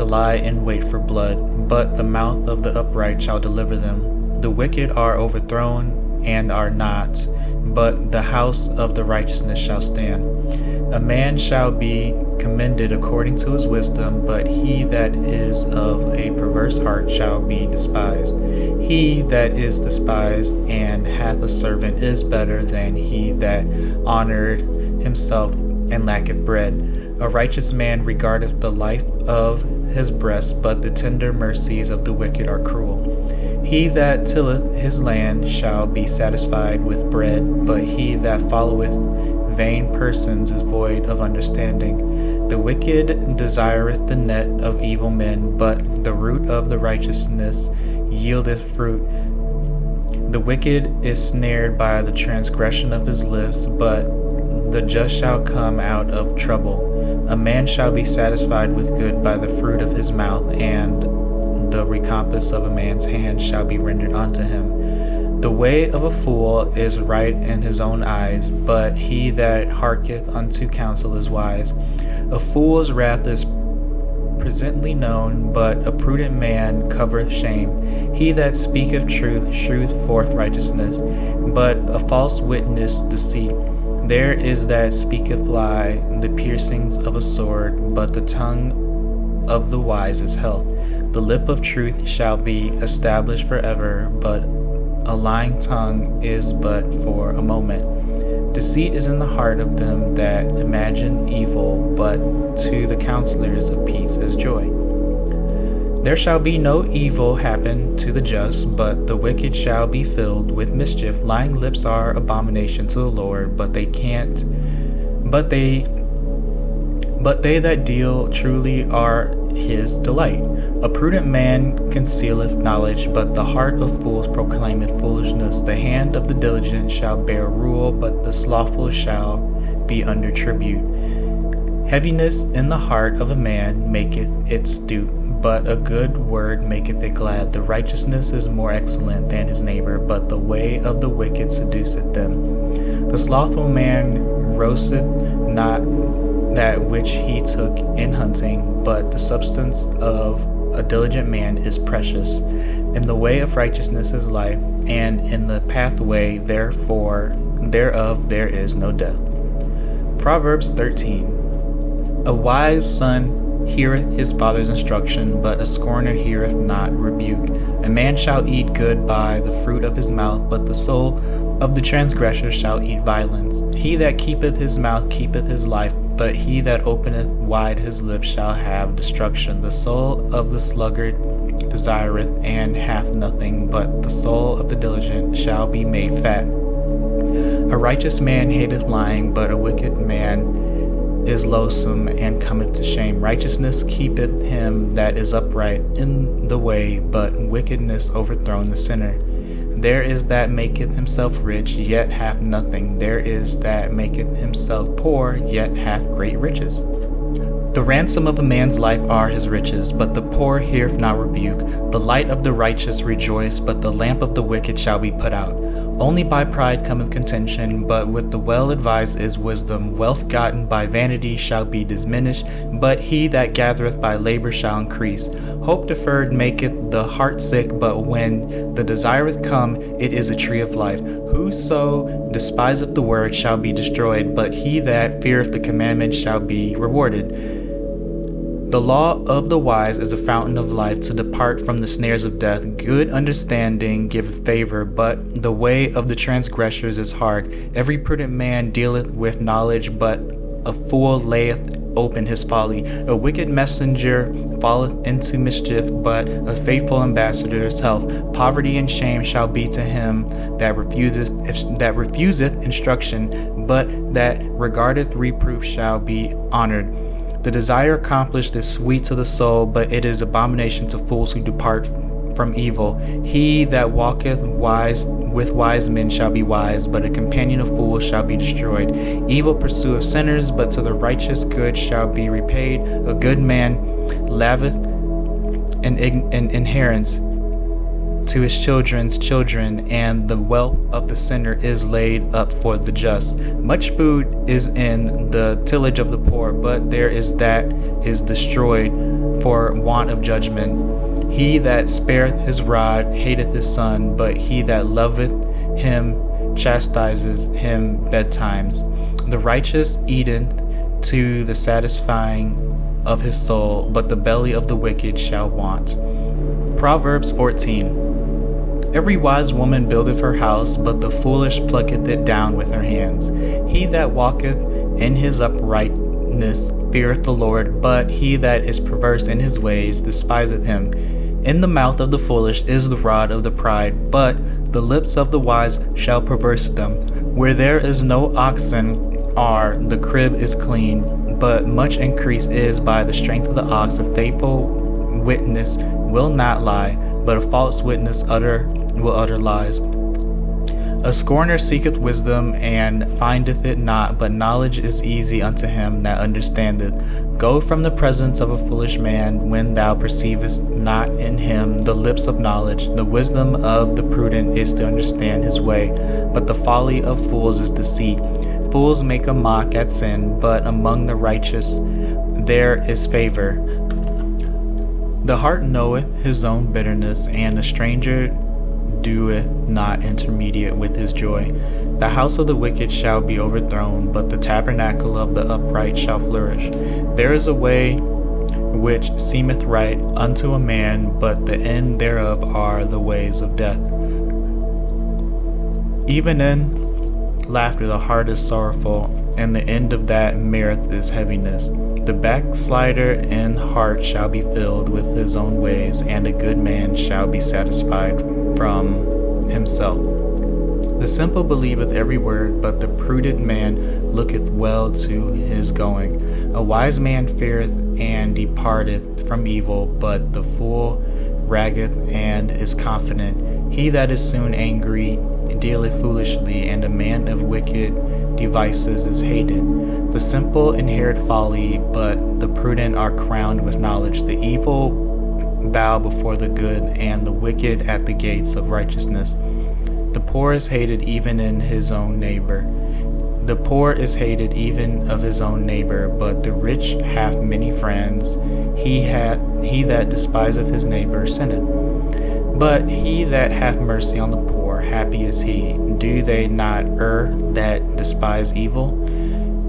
lie in wait for blood, but the mouth of the upright shall deliver them. The wicked are overthrown and are not, but the house of the righteousness shall stand. A man shall be commended according to his wisdom, but he that is of a perverse heart shall be despised. He that is despised and hath a servant is better than he that honored himself and lacketh bread. A righteous man regardeth the life of his breast, but the tender mercies of the wicked are cruel. He that tilleth his land shall be satisfied with bread, but he that followeth vain persons is void of understanding. The wicked desireth the net of evil men, but the root of the righteousness yieldeth fruit. The wicked is snared by the transgression of his lips, but the just shall come out of trouble. A man shall be satisfied with good by the fruit of his mouth, and the recompense of a man's hand shall be rendered unto him. The way of a fool is right in his own eyes, but he that hearkeneth unto counsel is wise. A fool's wrath is presently known, but a prudent man covereth shame. He that speaketh truth sheweth forth righteousness, but a false witness deceit. There is that speaketh lie, the piercings of a sword, but the tongue of the wise is health. The lip of truth shall be established forever, but a lying tongue is but for a moment. Deceit is in the heart of them that imagine evil, but to the counselors of peace is joy. There shall be no evil happen to the just, but the wicked shall be filled with mischief. Lying lips are abomination to the Lord, but they that deal truly are his delight. A prudent man concealeth knowledge, but the heart of fools proclaimeth foolishness. The hand of the diligent shall bear rule, but the slothful shall be under tribute. Heaviness in the heart of a man maketh it stoop, but a good word maketh it glad. The righteousness is more excellent than his neighbor, but the way of the wicked seduceth them. The slothful man roasteth not that which he took in hunting, but the substance of a diligent man is precious. In the way of righteousness is life, and in the pathway thereof there is no death. Proverbs 13. A wise son heareth his father's instruction, but a scorner heareth not rebuke. A man shall eat good by the fruit of his mouth, but the soul of the transgressor shall eat violence. He that keepeth his mouth keepeth his life, but he that openeth wide his lips shall have destruction. The soul of the sluggard desireth and hath nothing, but the soul of the diligent shall be made fat. A righteous man hateth lying, but a wicked man is loathsome and cometh to shame. Righteousness keepeth him that is upright in the way, but wickedness overthrown the sinner. There is that maketh himself rich, yet hath nothing. There is that maketh himself poor, yet hath great riches. The ransom of a man's life are his riches, but the poor heareth not rebuke. The light of the righteous rejoice, but the lamp of the wicked shall be put out. Only by pride cometh contention, but with the well-advised is wisdom. Wealth gotten by vanity shall be diminished, but he that gathereth by labor shall increase. Hope deferred maketh the heart sick, but when the desireth come, it is a tree of life. Whoso despiseth the word shall be destroyed, but he that feareth the commandment shall be rewarded. The law of the wise is a fountain of life, to depart from the snares of death. Good understanding giveth favor, but the way of the transgressors is hard. Every prudent man dealeth with knowledge, but a fool layeth open his folly. A wicked messenger falleth into mischief, but a faithful ambassador is health. Poverty and shame shall be to him that refuseth instruction, but that regardeth reproof shall be honored. The desire accomplished is sweet to the soul, but it is abomination to fools who depart from evil. He that walketh with wise men shall be wise, but a companion of fools shall be destroyed. Evil pursueth sinners, but to the righteous good shall be repaid. A good man laveth an inheritance to his children's children, and the wealth of the sinner is laid up for the just. Much food is in the tillage of the poor, but there is that is destroyed for want of judgment. He that spareth his rod hateth his son, but he that loveth him chastises him betimes. The righteous eateth to the satisfying of his soul, but the belly of the wicked shall want. Proverbs 14. Every wise woman buildeth her house, but the foolish plucketh it down with her hands. He that walketh in his uprightness feareth the Lord, but he that is perverse in his ways despiseth him. In the mouth of the foolish is the rod of the pride, but the lips of the wise shall perverse them. Where there is no oxen the crib is clean, but much increase is by the strength of the ox. A faithful witness will not lie, but a false witness will utter lies. A scorner seeketh wisdom, and findeth it not, but knowledge is easy unto him that understandeth. Go from the presence of a foolish man, when thou perceivest not in him the lips of knowledge. The wisdom of the prudent is to understand his way, but the folly of fools is deceit. Fools make a mock at sin, but among the righteous there is favor. The heart knoweth his own bitterness, and a stranger doeth not intermediate with his joy. The house of the wicked shall be overthrown, but the tabernacle of the upright shall flourish. There is a way which seemeth right unto a man, but the end thereof are the ways of death. Even in laughter the heart is sorrowful, and the end of that mirth is heaviness. The backslider in heart shall be filled with his own ways, and a good man shall be satisfied from himself. The simple believeth every word, but the prudent man looketh well to his going. A wise man feareth and departeth from evil, but the fool raggeth and is confident. He that is soon angry dealeth foolishly, and a man of wicked devices is hated. The simple inherit folly, but the prudent are crowned with knowledge. The evil bow before the good, and the wicked at the gates of righteousness. The poor is hated even in his own neighbor. The poor is hated even of his own neighbor, but the rich hath many friends. He that despiseth his neighbor sinneth. But he that hath mercy on the poor, happy is he. Do they not err that despise evil?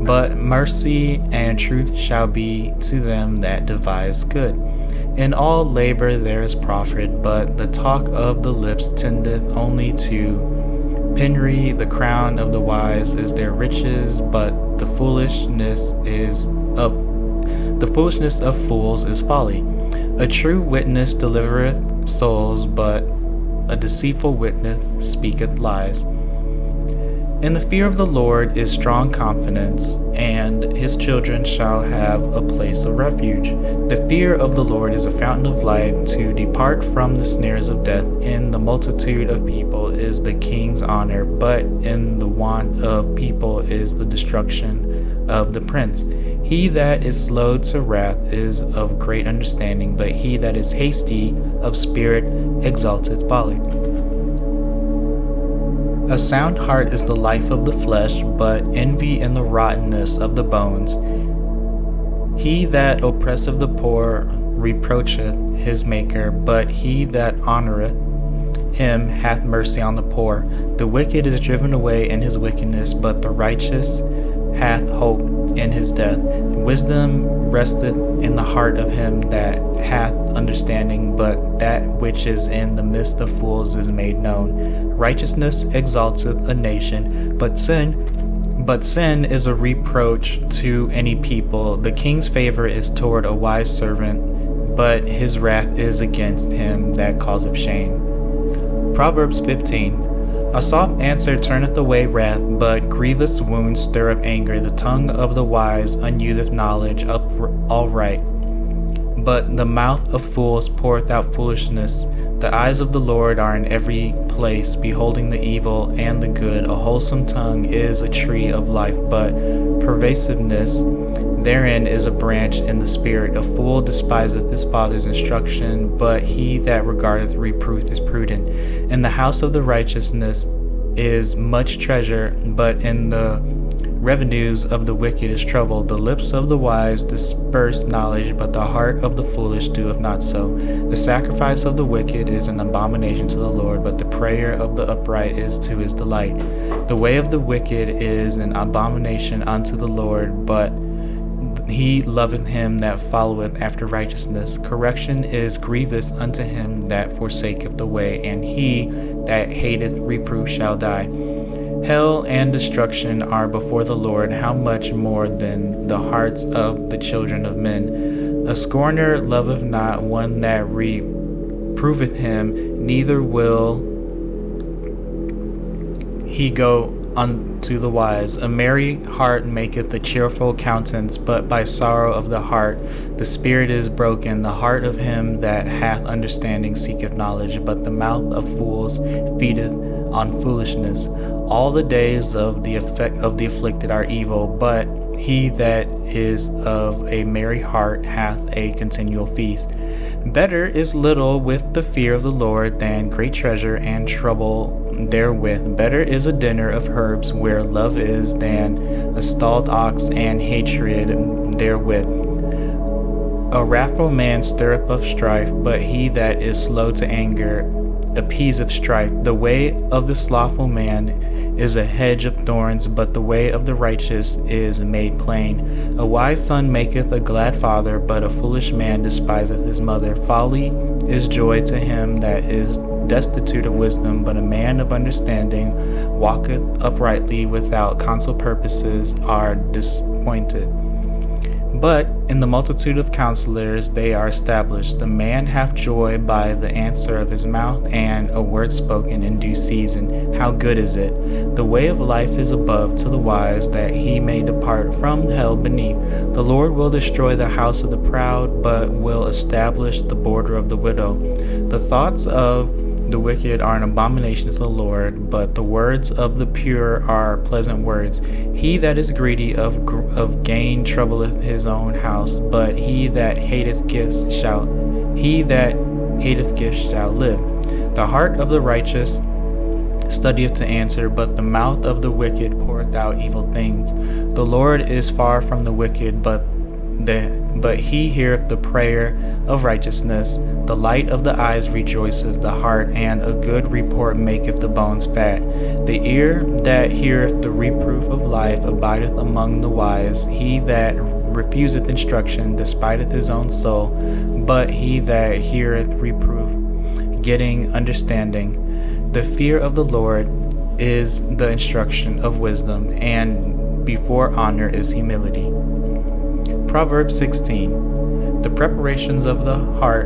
But mercy and truth shall be to them that devise good. In all labor there is profit, but the talk of the lips tendeth only to penury. The crown of the wise is their riches, but the foolishness of fools is folly. A true witness delivereth souls, but a deceitful witness speaketh lies. In the fear of the Lord is strong confidence, and his children shall have a place of refuge. The fear of the Lord is a fountain of life, to depart from the snares of death. In the multitude of people is the king's honor, but in the want of people is the destruction of the prince. He that is slow to wrath is of great understanding, but he that is hasty of spirit exalteth folly. A sound heart is the life of the flesh, but envy and the rottenness of the bones. He that oppresseth the poor reproacheth his Maker, but he that honoureth him hath mercy on the poor. The wicked is driven away in his wickedness, but the righteous hath hope in his death. Wisdom resteth in the heart of him that hath understanding, but that which is in the midst of fools is made known. Righteousness exalteth a nation, but sin is a reproach to any people. The king's favor is toward a wise servant, but his wrath is against him that causeth shame. Proverbs 15. A soft answer turneth away wrath, but grievous wounds stir up anger. The tongue of the wise unuseth knowledge aright, but the mouth of fools poureth out foolishness. The eyes of the Lord are in every place, beholding the evil and the good. A wholesome tongue is a tree of life, but perversiveness therein is a branch in the spirit. A fool despiseth his father's instruction, but he that regardeth reproof is prudent. In the house of the righteousness is much treasure, but in the revenues of the wicked is trouble. The lips of the wise disperse knowledge, but the heart of the foolish doeth not so. The sacrifice of the wicked is an abomination to the Lord, but the prayer of the upright is to his delight. The way of the wicked is an abomination unto the Lord, but he loveth him that followeth after righteousness. Correction is grievous unto him that forsaketh the way, and he that hateth reproof shall die. Hell and destruction are before the Lord, how much more than the hearts of the children of men. A scorner loveth not one that reproveth him, neither will he go unto the wise. A merry heart maketh a cheerful countenance, but by sorrow of the heart the spirit is broken. The heart of him that hath understanding seeketh knowledge, but the mouth of fools feedeth on foolishness. All the days of the afflicted are evil, but he that is of a merry heart hath a continual feast. Better is little with the fear of the Lord than great treasure and trouble therewith. Better is a dinner of herbs where love is than a stalled ox and hatred therewith. A wrathful man stirreth up strife, but he that is slow to anger appeaseth strife. The way of the slothful man is a hedge of thorns, but the way of the righteous is made plain. A wise son maketh a glad father, but a foolish man despiseth his mother. Folly is joy to him that is destitute of wisdom, but a man of understanding walketh uprightly. Without counsel purposes are disappointed, but in the multitude of counselors they are established. The man hath joy by the answer of his mouth, and a word spoken in due season. How good is it! The way of life is above to the wise, that he may depart from hell beneath. The Lord will destroy the house of the proud, but will establish the border of the widow. The thoughts of the wicked are an abomination to the Lord, but the words of the pure are pleasant words. He that is greedy of gain troubleth his own house, but he that hateth gifts shall live. The heart of the righteous studieth to answer, but the mouth of the wicked poureth out evil things. The Lord is far from the wicked, but he heareth the prayer of righteousness. The light of the eyes rejoiceth the heart, and a good report maketh the bones fat. The ear that heareth the reproof of life abideth among the wise. He that refuseth instruction despiseth his own soul, but he that heareth reproof getteth understanding. The fear of the Lord is the instruction of wisdom, and before honor is humility. Proverbs 16. The preparations of the heart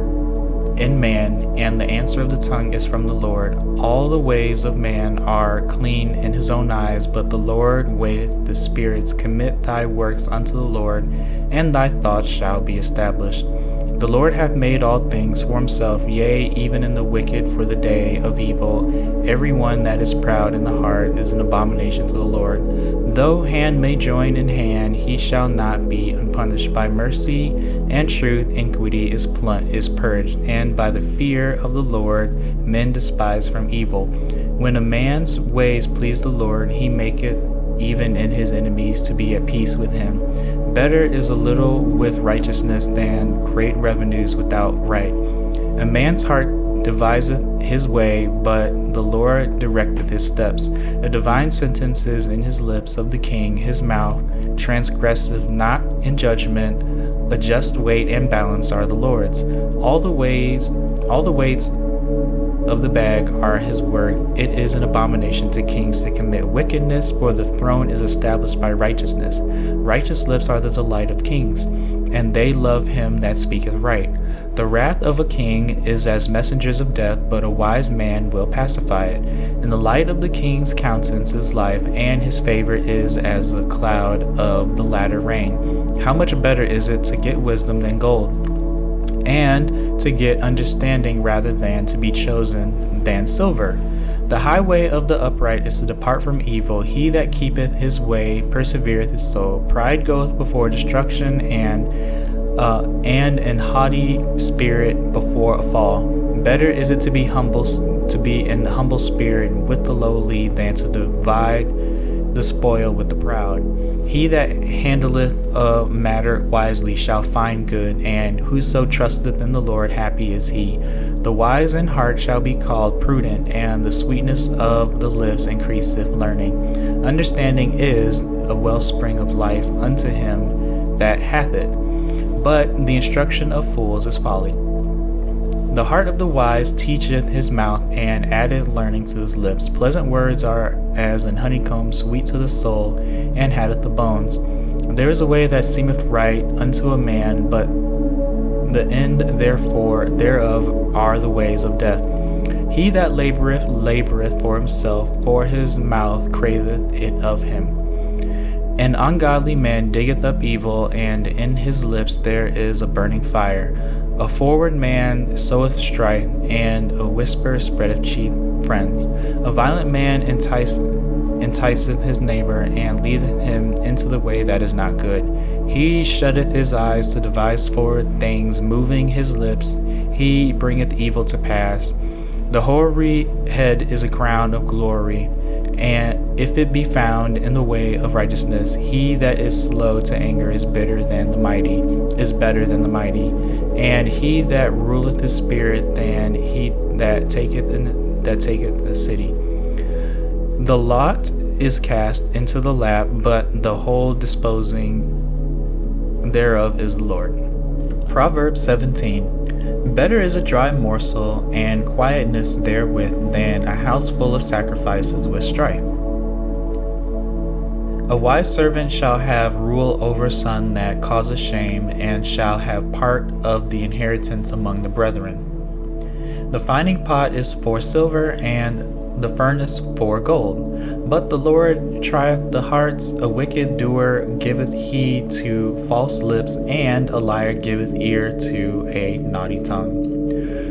in man, and the answer of the tongue is from the Lord. All the ways of man are clean in his own eyes, but the Lord weigheth the spirits. Commit thy works unto the Lord, and thy thoughts shall be established. The Lord hath made all things for himself, yea, even in the wicked for the day of evil. Every one that is proud in the heart is an abomination to the Lord. Though hand may join in hand, he shall not be unpunished. By mercy and truth iniquity is purged, and by the fear of the Lord men despise from evil. When a man's ways please the Lord, he maketh even in his enemies to be at peace with him. Better is a little with righteousness than great revenues without right. A man's heart deviseth his way, but the Lord directeth his steps. A divine sentence is in his lips of the king, his mouth transgresseth not in judgment. A just weight and balance are the Lord's. All the weights of the bag are his work. It is an abomination to kings to commit wickedness, for the throne is established by righteousness. Righteous lips are the delight of kings, and they love him that speaketh right. The wrath of a king is as messengers of death, but a wise man will pacify it. In the light of the king's countenance is life, and his favor is as the cloud of the latter rain. How much better is it to get wisdom than gold, and to get understanding rather than to be chosen than silver? The highway of the upright is to depart from evil. He that keepeth his way persevereth his soul. Pride goeth before destruction, and an haughty spirit before a fall. Better is it to be in humble spirit with the lowly than to divide the spoil with the proud. He that handleth a matter wisely shall find good, and whoso trusteth in the Lord, happy is he. The wise in heart shall be called prudent, and the sweetness of the lips increaseth learning. Understanding is a wellspring of life unto him that hath it, but the instruction of fools is folly. The heart of the wise teacheth his mouth, and addeth learning to his lips. Pleasant words are as an honeycomb, sweet to the soul, and hatteth the bones. There is a way that seemeth right unto a man, but the end thereof are the ways of death. He that laboureth for himself, for his mouth craveth it of him. An ungodly man diggeth up evil, and in his lips there is a burning fire. A forward man soweth strife, and a whisper spreadeth cheap friends. A violent man enticeth his neighbor, and leadeth him into the way that is not good. He shutteth his eyes to devise forward things, moving his lips, he bringeth evil to pass. The hoary head is a crown of glory, and if it be found in the way of righteousness, he that is slow to anger is better than the mighty, and he that ruleth his spirit than he that taketh the city. The lot is cast into the lap, but the whole disposing thereof is the Lord. Proverbs 17. Better is a dry morsel and quietness therewith than a house full of sacrifices with strife. A wise servant shall have rule over a son that causeth shame, and shall have part of the inheritance among the brethren. The finding pot is for silver, and the furnace for gold. But the Lord trieth the hearts. A wicked doer giveth heed to false lips, and a liar giveth ear to a naughty tongue.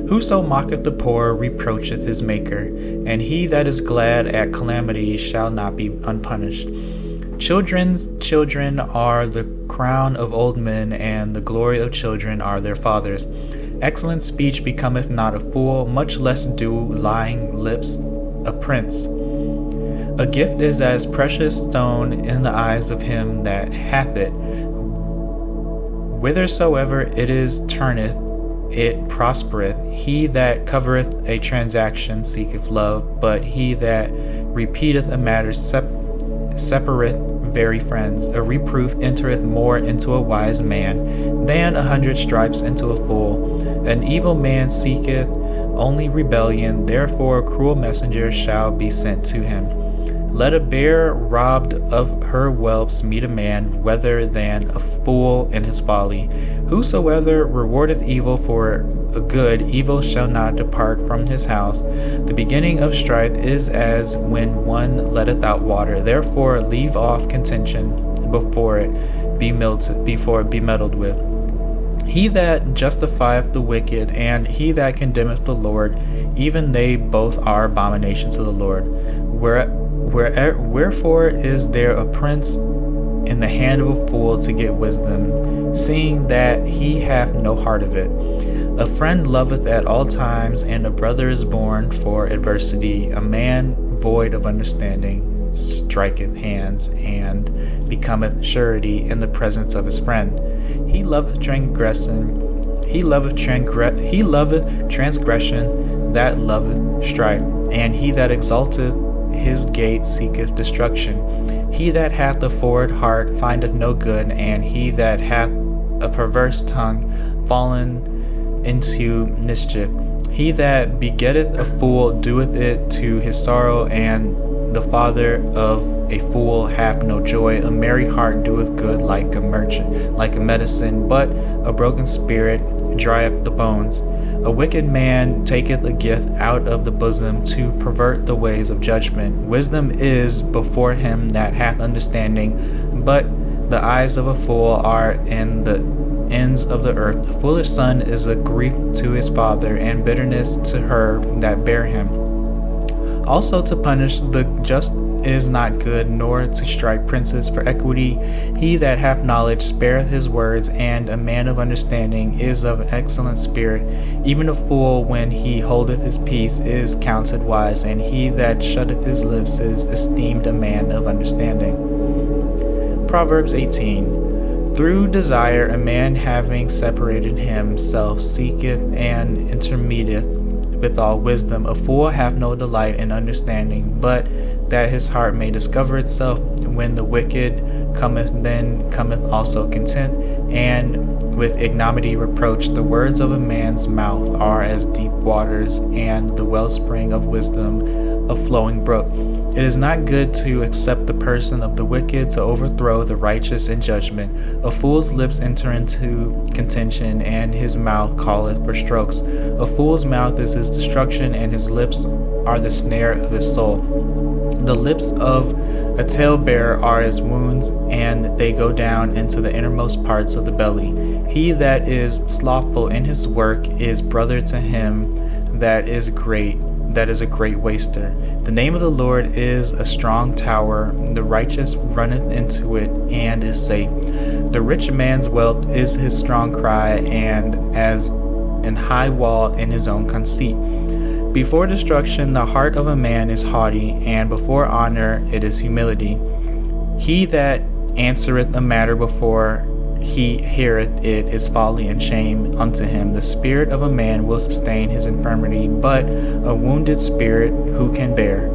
Whoso mocketh the poor reproacheth his maker, and he that is glad at calamity shall not be unpunished. Children's children are the crown of old men, and the glory of children are their fathers. Excellent speech becometh not a fool, much less do lying lips a prince. A gift is as precious stone in the eyes of him that hath it. Whithersoever it is turneth, it prospereth. He that covereth a transaction seeketh love, but he that repeateth a matter separate very friends. A reproof entereth more into a wise man than 100 stripes into a fool. An evil man seeketh only rebellion, therefore a cruel messenger shall be sent to him. Let a bear robbed of her whelps meet a man rather than a fool in his folly. Whosoever rewardeth evil for a good, evil shall not depart from his house. The beginning of strife is as when one letteth out water. Therefore leave off contention before it be meddled with. He that justifieth the wicked, and he that condemneth the Lord, even they both are abomination to the Lord. Wherefore is there a prince in the hand of a fool to get wisdom, seeing that he hath no heart of it? A friend loveth at all times, and a brother is born for adversity. A man void of understanding striketh hands, and becometh surety in the presence of his friend. He loveth transgression that loveth strife, and he that exalteth his gate seeketh destruction. He that hath a forward heart findeth no good, and he that hath a perverse tongue fallen into mischief. He that begetteth a fool doeth it to his sorrow, and the father of a fool hath no joy. A merry heart doeth good like a medicine, but a broken spirit drieth the bones. A wicked man taketh a gift out of the bosom to pervert the ways of judgment. Wisdom is before him that hath understanding, but the eyes of a fool are in the ends of the earth. A foolish son is a grief to his father, and bitterness to her that bare him. Also to punish the just is not good, nor to strike princes for equity. He that hath knowledge spareth his words, and a man of understanding is of excellent spirit. Even a fool, when he holdeth his peace, is counted wise, and he that shutteth his lips is esteemed a man of understanding. Proverbs 18. Through desire a man having separated himself seeketh and intermediate with all wisdom. A fool hath no delight in understanding, but that his heart may discover itself. When the wicked cometh, then cometh also content, and with ignominy reproach. The words of a man's mouth are as deep waters, and the wellspring of wisdom a flowing brook. It is not good to accept the person of the wicked, to overthrow the righteous in judgment. A fool's lips enter into contention, and his mouth calleth for strokes. A fool's mouth is his destruction, and his lips are the snare of his soul. The lips of a talebearer are as wounds, and they go down into the innermost parts of the belly. He that is slothful in his work is brother to him that is a great waster. The name of the Lord is a strong tower. The righteous runneth into it and is safe. The rich man's wealth is his strong cry, and as an high wall in his own conceit. Before destruction the heart of a man is haughty, and before honor it is humility. He that answereth a matter before he heareth it is folly and shame unto him. The spirit of a man will sustain his infirmity, but a wounded spirit who can bear?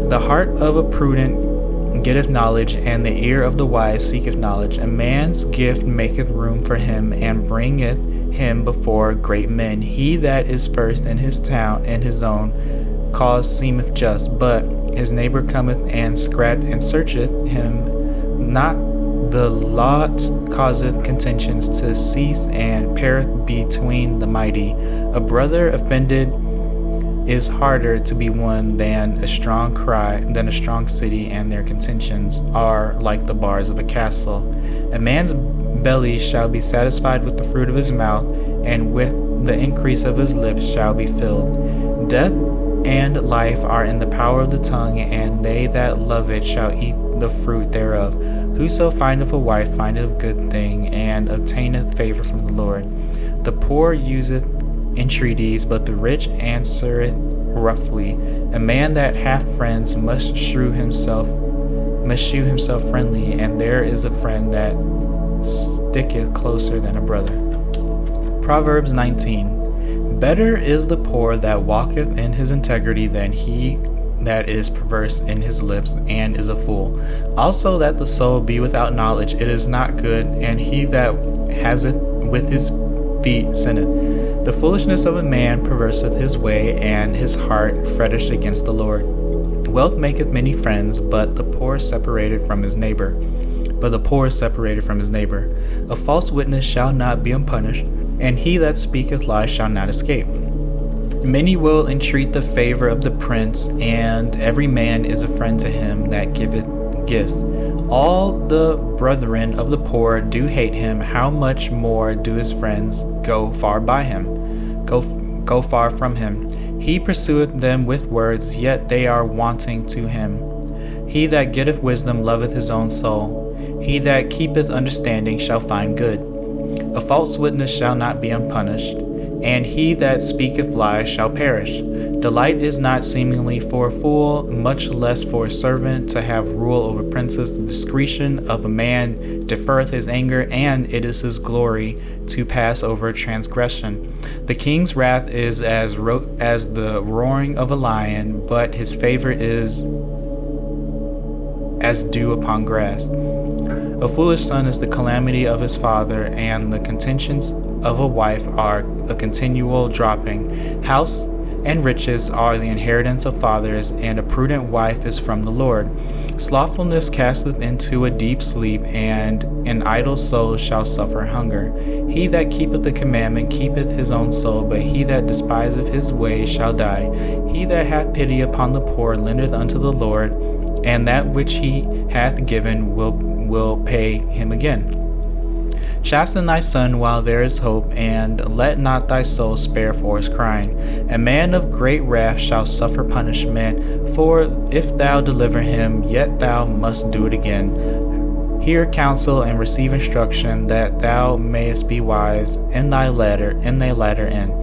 The heart of a prudent getteth knowledge, and the ear of the wise seeketh knowledge. A man's gift maketh room for him, and bringeth him before great men. He that is first in his town and his own cause seemeth just, but his neighbor cometh and searcheth him not. The lot causeth contentions to cease, and pareth between the mighty. A brother offended is harder to be won than a strong city, and their contentions are like the bars of a castle. A man's belly shall be satisfied with the fruit of his mouth, and with the increase of his lips shall be filled. Death and life are in the power of the tongue, and they that love it shall eat the fruit thereof. Whoso findeth a wife findeth a good thing, and obtaineth favor from the Lord. The poor useth entreaties, but the rich answereth roughly. A man that hath friends must shew himself friendly, and there is a friend that sticketh closer than a brother. Proverbs 19. Better is the poor that walketh in his integrity than he that is perverse in his lips and is a fool. Also that the soul be without knowledge, it is not good, and he that haseth with his feet sinneth. The foolishness of a man perverseth his way, and his heart fretteth against the Lord. Wealth maketh many friends, but the poor is separated from his neighbor. A false witness shall not be unpunished, and he that speaketh lies shall not escape. Many will entreat the favor of the prince, and every man is a friend to him that giveth gifts. All the brethren of the poor do hate him. How much more do his friends go far by him? Go far from him. He pursueth them with words, yet they are wanting to him. He that getteth wisdom loveth his own soul. He that keepeth understanding shall find good. A false witness shall not be unpunished, and he that speaketh lies shall perish. Delight is not seemingly for a fool, much less for a servant to have rule over princes. The discretion of a man deferreth his anger, and it is his glory to pass over transgression. The king's wrath is as the roaring of a lion, but his favor is as dew upon grass. A foolish son is the calamity of his father, and the contentions of a wife are a continual dropping. House and riches are the inheritance of fathers, and a prudent wife is from the Lord. Slothfulness casteth into a deep sleep, and an idle soul shall suffer hunger. He that keepeth the commandment keepeth his own soul, but he that despiseth his ways shall die. He that hath pity upon the poor lendeth unto the Lord, and that which he hath given will pay him again. Chasten thy son while there is hope, and let not thy soul spare for his crying. A man of great wrath shall suffer punishment, for if thou deliver him, yet thou must do it again. Hear counsel and receive instruction, that thou mayest be wise in thy latter end.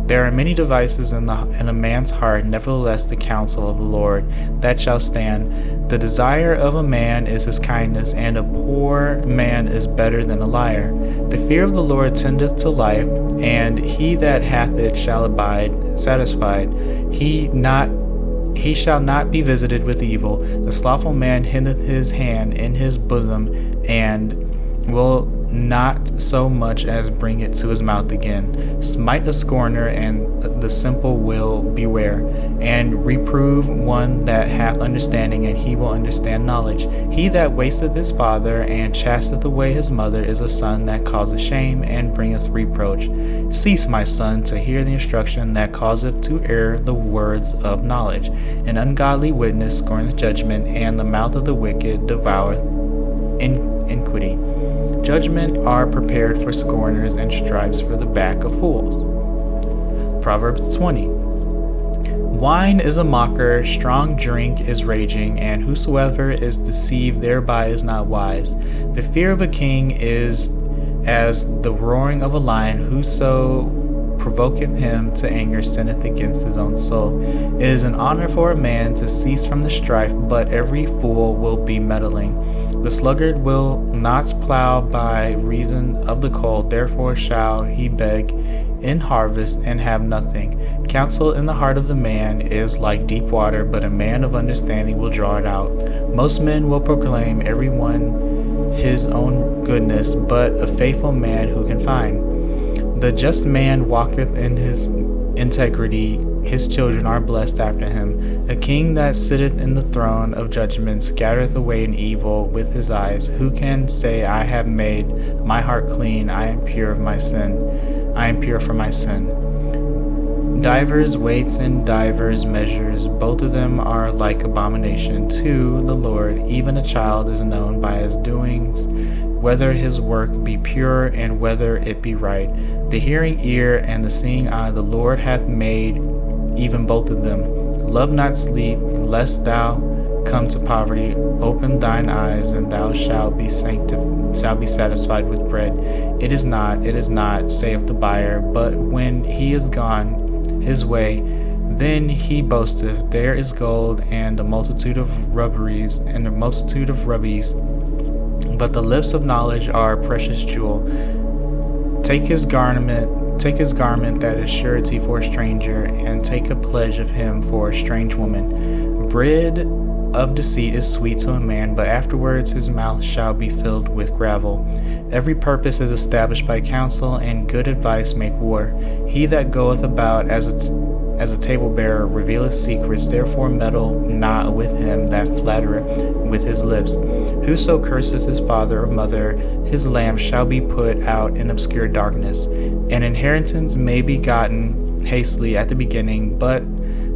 There are many devices in a man's heart, nevertheless the counsel of the Lord that shall stand. The desire of a man is his kindness, and a poor man is better than a liar. The fear of the Lord tendeth to life, and he that hath it shall abide satisfied. He shall not be visited with evil. The slothful man hideth his hand in his bosom, and will not so much as bring it to his mouth again. Smite a scorner, and the simple will beware, and reprove one that hath understanding, and he will understand knowledge. He that wasteth his father, and chasteth away his mother, is a son that causeth shame, and bringeth reproach. Cease, my son, to hear the instruction that causeth to err the words of knowledge. An ungodly witness scorneth judgment, and the mouth of the wicked devoureth iniquity. Judgment are prepared for scorners, and stripes for the back of fools. Proverbs 20. Wine is a mocker, strong drink is raging, and whosoever is deceived thereby is not wise. The fear of a king is as the roaring of a lion. Whoso provoketh him to anger sinneth against his own soul. It is an honor for a man to cease from the strife, but every fool will be meddling. The sluggard will not plow by reason of the cold, therefore shall he beg in harvest and have nothing. Counsel in the heart of the man is like deep water, but a man of understanding will draw it out. Most men will proclaim every one his own goodness, but a faithful man who can find? The just man walketh in his integrity, his children are blessed after him. A king that sitteth in the throne of judgment scattereth away an evil with his eyes. Who can say, I have made my heart clean, I am pure from my sin? Divers weights and divers measures, both of them are like abomination to the Lord. Even a child is known by his doings, whether his work be pure and whether it be right. The hearing ear and the seeing eye the Lord hath made, even both of them. Love not sleep, lest thou come to poverty. Open thine eyes, and thou shalt be satisfied with bread. It is not, saith the buyer, but when he is gone his way, then he boasteth, there is gold and a multitude of rubies, but the lips of knowledge are a precious jewel. Take his garment that is surety for a stranger, and take a pledge of him for a strange woman. Bread of deceit is sweet to a man, but afterwards his mouth shall be filled with gravel. Every purpose is established by counsel, and good advice make war. He that goeth about as a table-bearer revealeth secrets, therefore meddle not with him that flattereth with his lips. Whoso curseth his father or mother, his lamp shall be put out in obscure darkness. An inheritance may be gotten hastily at the beginning, but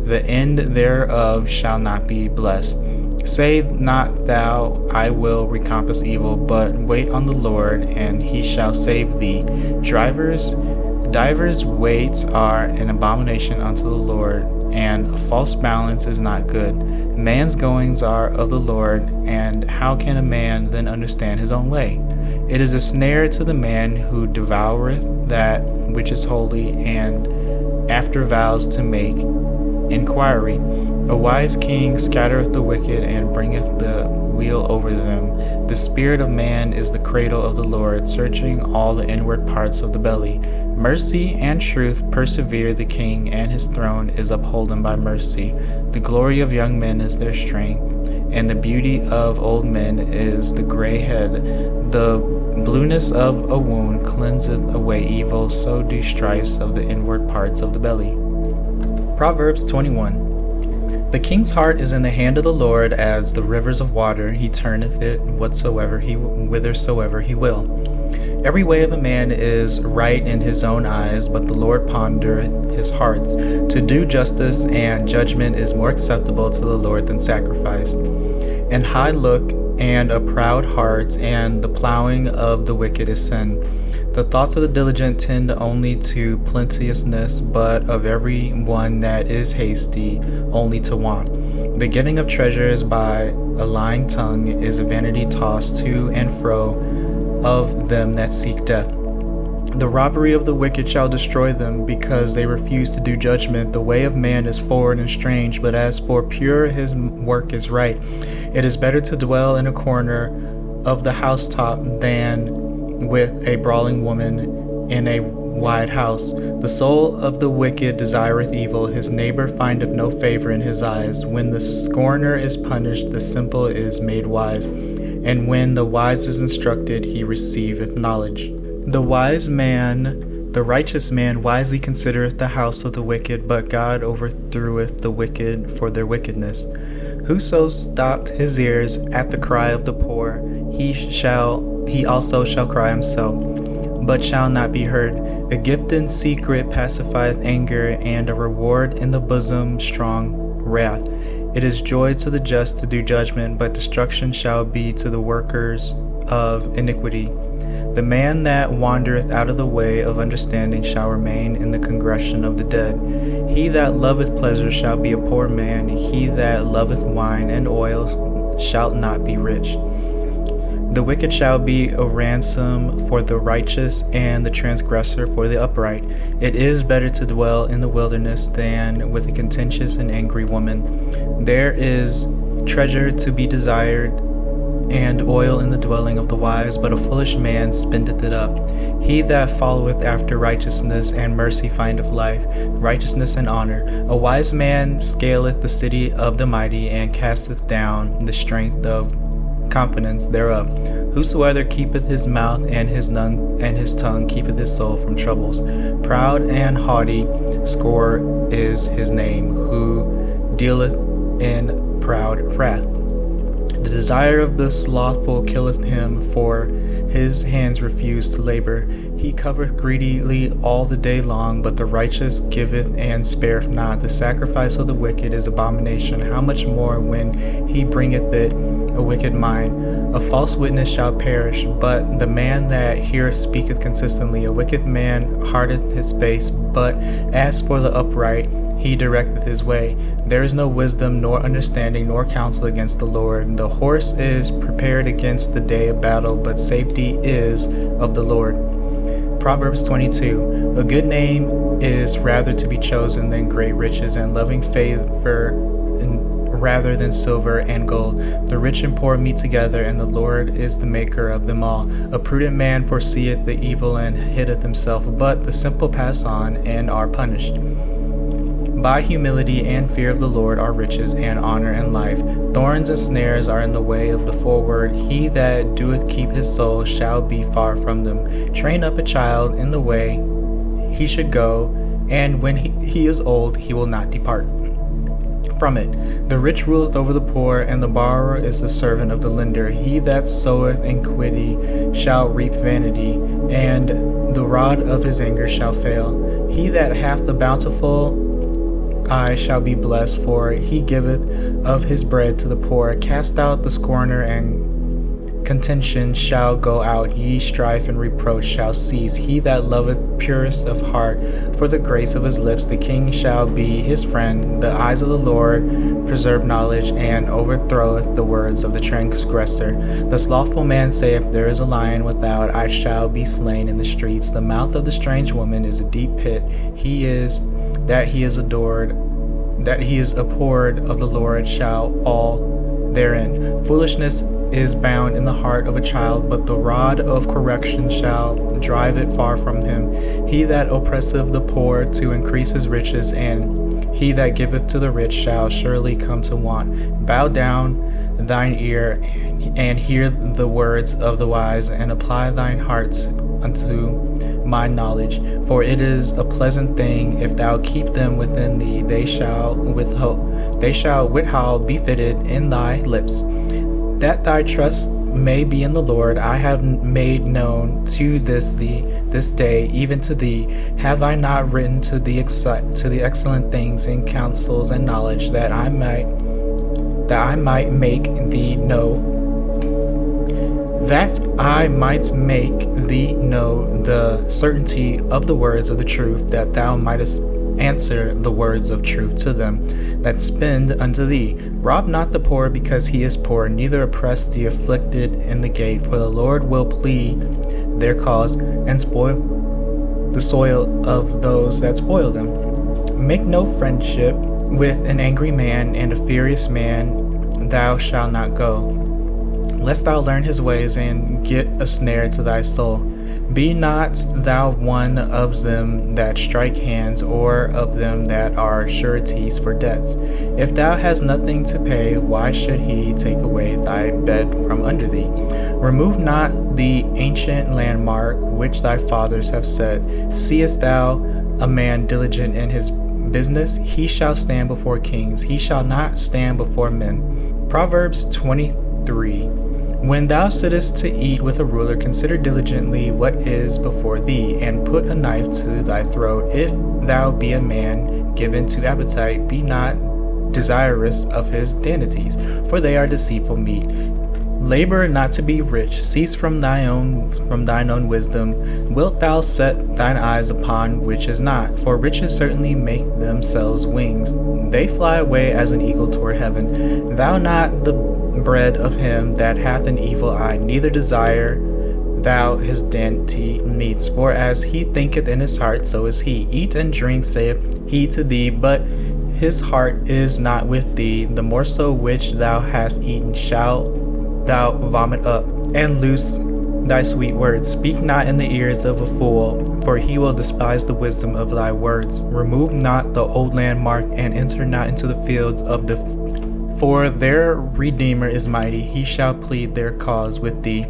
the end thereof shall not be blessed. Say not thou, I will recompense evil, but wait on the Lord, and he shall save thee. Divers weights are an abomination unto the Lord, and a false balance is not good. Man's goings are of the Lord, and how can a man then understand his own way? It is a snare to the man who devoureth that which is holy, and after vows to make inquiry. A wise king scattereth the wicked, and bringeth the weal over them. The spirit of man is the cradle of the Lord, searching all the inward parts of the belly. Mercy and truth persevere the king, and his throne is upholden by mercy. The glory of young men is their strength, and the beauty of old men is the gray head. The blueness of a wound cleanseth away evil, so do strifes of the inward parts of the belly. Proverbs 21. The king's heart is in the hand of the Lord as the rivers of water. He turneth it whithersoever he will. Every way of a man is right in his own eyes, but the Lord pondereth his hearts. To do justice and judgment is more acceptable to the Lord than sacrifice. And high look and a proud heart, and the plowing of the wicked is sin. The thoughts of the diligent tend only to plenteousness, but of every one that is hasty only to want. The getting of treasures by a lying tongue is a vanity tossed to and fro of them that seek death. The robbery of the wicked shall destroy them, because they refuse to do judgment. The way of man is forward and strange, but as for pure his work is right. It is better to dwell in a corner of the housetop than with a brawling woman in a wide house. The soul of the wicked desireth evil, his neighbor findeth no favor in his eyes. When the scorner is punished, the simple is made wise, and when the wise is instructed, he receiveth knowledge. The righteous man wisely considereth the house of the wicked, but God overthroweth the wicked for their wickedness. Whoso stopped his ears at the cry of the poor, he also shall cry himself, but shall not be heard. A gift in secret pacifieth anger, and a reward in the bosom strong wrath. It is joy to the just to do judgment, but destruction shall be to the workers of iniquity. The man that wandereth out of the way of understanding shall remain in the congregation of the dead. He that loveth pleasure shall be a poor man. He that loveth wine and oil shall not be rich. The wicked shall be a ransom for the righteous, and the transgressor for the upright. It is better to dwell in the wilderness than with a contentious and angry woman. There is treasure to be desired, and oil in the dwelling of the wise, but a foolish man spendeth it up. He that followeth after righteousness and mercy findeth life, righteousness and honor. A wise man scaleth the city of the mighty, and casteth down the strength of confidence thereof. Whosoever keepeth his mouth and his tongue keepeth his soul from troubles. Proud and haughty score is his name, who dealeth in proud wrath. The desire of the slothful killeth him, for his hands refuse to labor. He covereth greedily all the day long, but the righteous giveth and spareth not. The sacrifice of the wicked is abomination. How much more when he bringeth it a wicked mind? A false witness shall perish, but the man that heareth speaketh consistently. A wicked man hardeth his face, but as for the upright, he directeth his way. There is no wisdom, nor understanding, nor counsel against the Lord. The horse is prepared against the day of battle, but safety is of the Lord. Proverbs 22. A good name is rather to be chosen than great riches, and loving favor rather than silver and gold. The rich and poor meet together, and the Lord is the maker of them all. A prudent man foreseeth the evil and hideth himself, but the simple pass on and are punished. By humility and fear of the Lord are riches and honor and life. Thorns and snares are in the way of the forward. He that doeth keep his soul shall be far from them. Train up a child in the way he should go, and when he is old, he will not depart from it. The rich ruleth over the poor, and the borrower is the servant of the lender. He that soweth iniquity shall reap vanity, and the rod of his anger shall fail. He that hath the bountiful eye shall be blessed, for he giveth of his bread to the poor. Cast out the scorner, and contention shall go out, ye strife and reproach shall cease. He that loveth purest of heart, for the grace of his lips, the king shall be his friend. The eyes of the Lord preserve knowledge, and overthroweth the words of the transgressor. The slothful man saith, there is a lion without, I shall be slain in the streets. The mouth of the strange woman is a deep pit. He is abhorred of the Lord shall fall therein. Foolishness is bound in the heart of a child, but the rod of correction shall drive it far from him. He that oppresseth the poor to increase his riches, and he that giveth to the rich shall surely come to want. Bow down thine ear and hear the words of the wise, and apply thine hearts unto my knowledge. For it is a pleasant thing if thou keep them within thee. They shall withhold be fitted in thy lips. That thy trust may be in the Lord, I have made known to this day, even to thee. Have I not written to the excellent things in counsels and knowledge, that I might make thee know the certainty of the words of the truth, that thou mightest answer the words of truth to them that spend unto thee. Rob not the poor because he is poor, neither oppress the afflicted in the gate, for the Lord will plead their cause, and spoil the soil of those that spoil them. Make no friendship with an angry man, and a furious man thou shalt not go, lest thou learn his ways, and get a snare to thy soul. Be not thou one of them that strike hands, or of them that are sureties for debts. If thou hast nothing to pay, why should he take away thy bed from under thee? Remove not the ancient landmark which thy fathers have set. Seest thou a man diligent in his business? He shall stand before kings, he shall not stand before men. Proverbs 23. When thou sittest to eat with a ruler, consider diligently what is before thee, and put a knife to thy throat. If thou be a man given to appetite, be not desirous of his dainties, for they are deceitful meat. Labor not to be rich, cease from thine own wisdom. Wilt thou set thine eyes upon which is not? For riches certainly make themselves wings, they fly away as an eagle toward heaven. Thou not the bread of him that hath an evil eye, neither desire thou his dainty meats. For as he thinketh in his heart, so is he. Eat and drink, saith he to thee, but his heart is not with thee. The morsel which thou hast eaten shalt thou vomit up, and loose thy sweet words. Speak not in the ears of a fool, for he will despise the wisdom of thy words. Remove not the old landmark, and enter not into the fields of the for their Redeemer is mighty, he shall plead their cause with thee.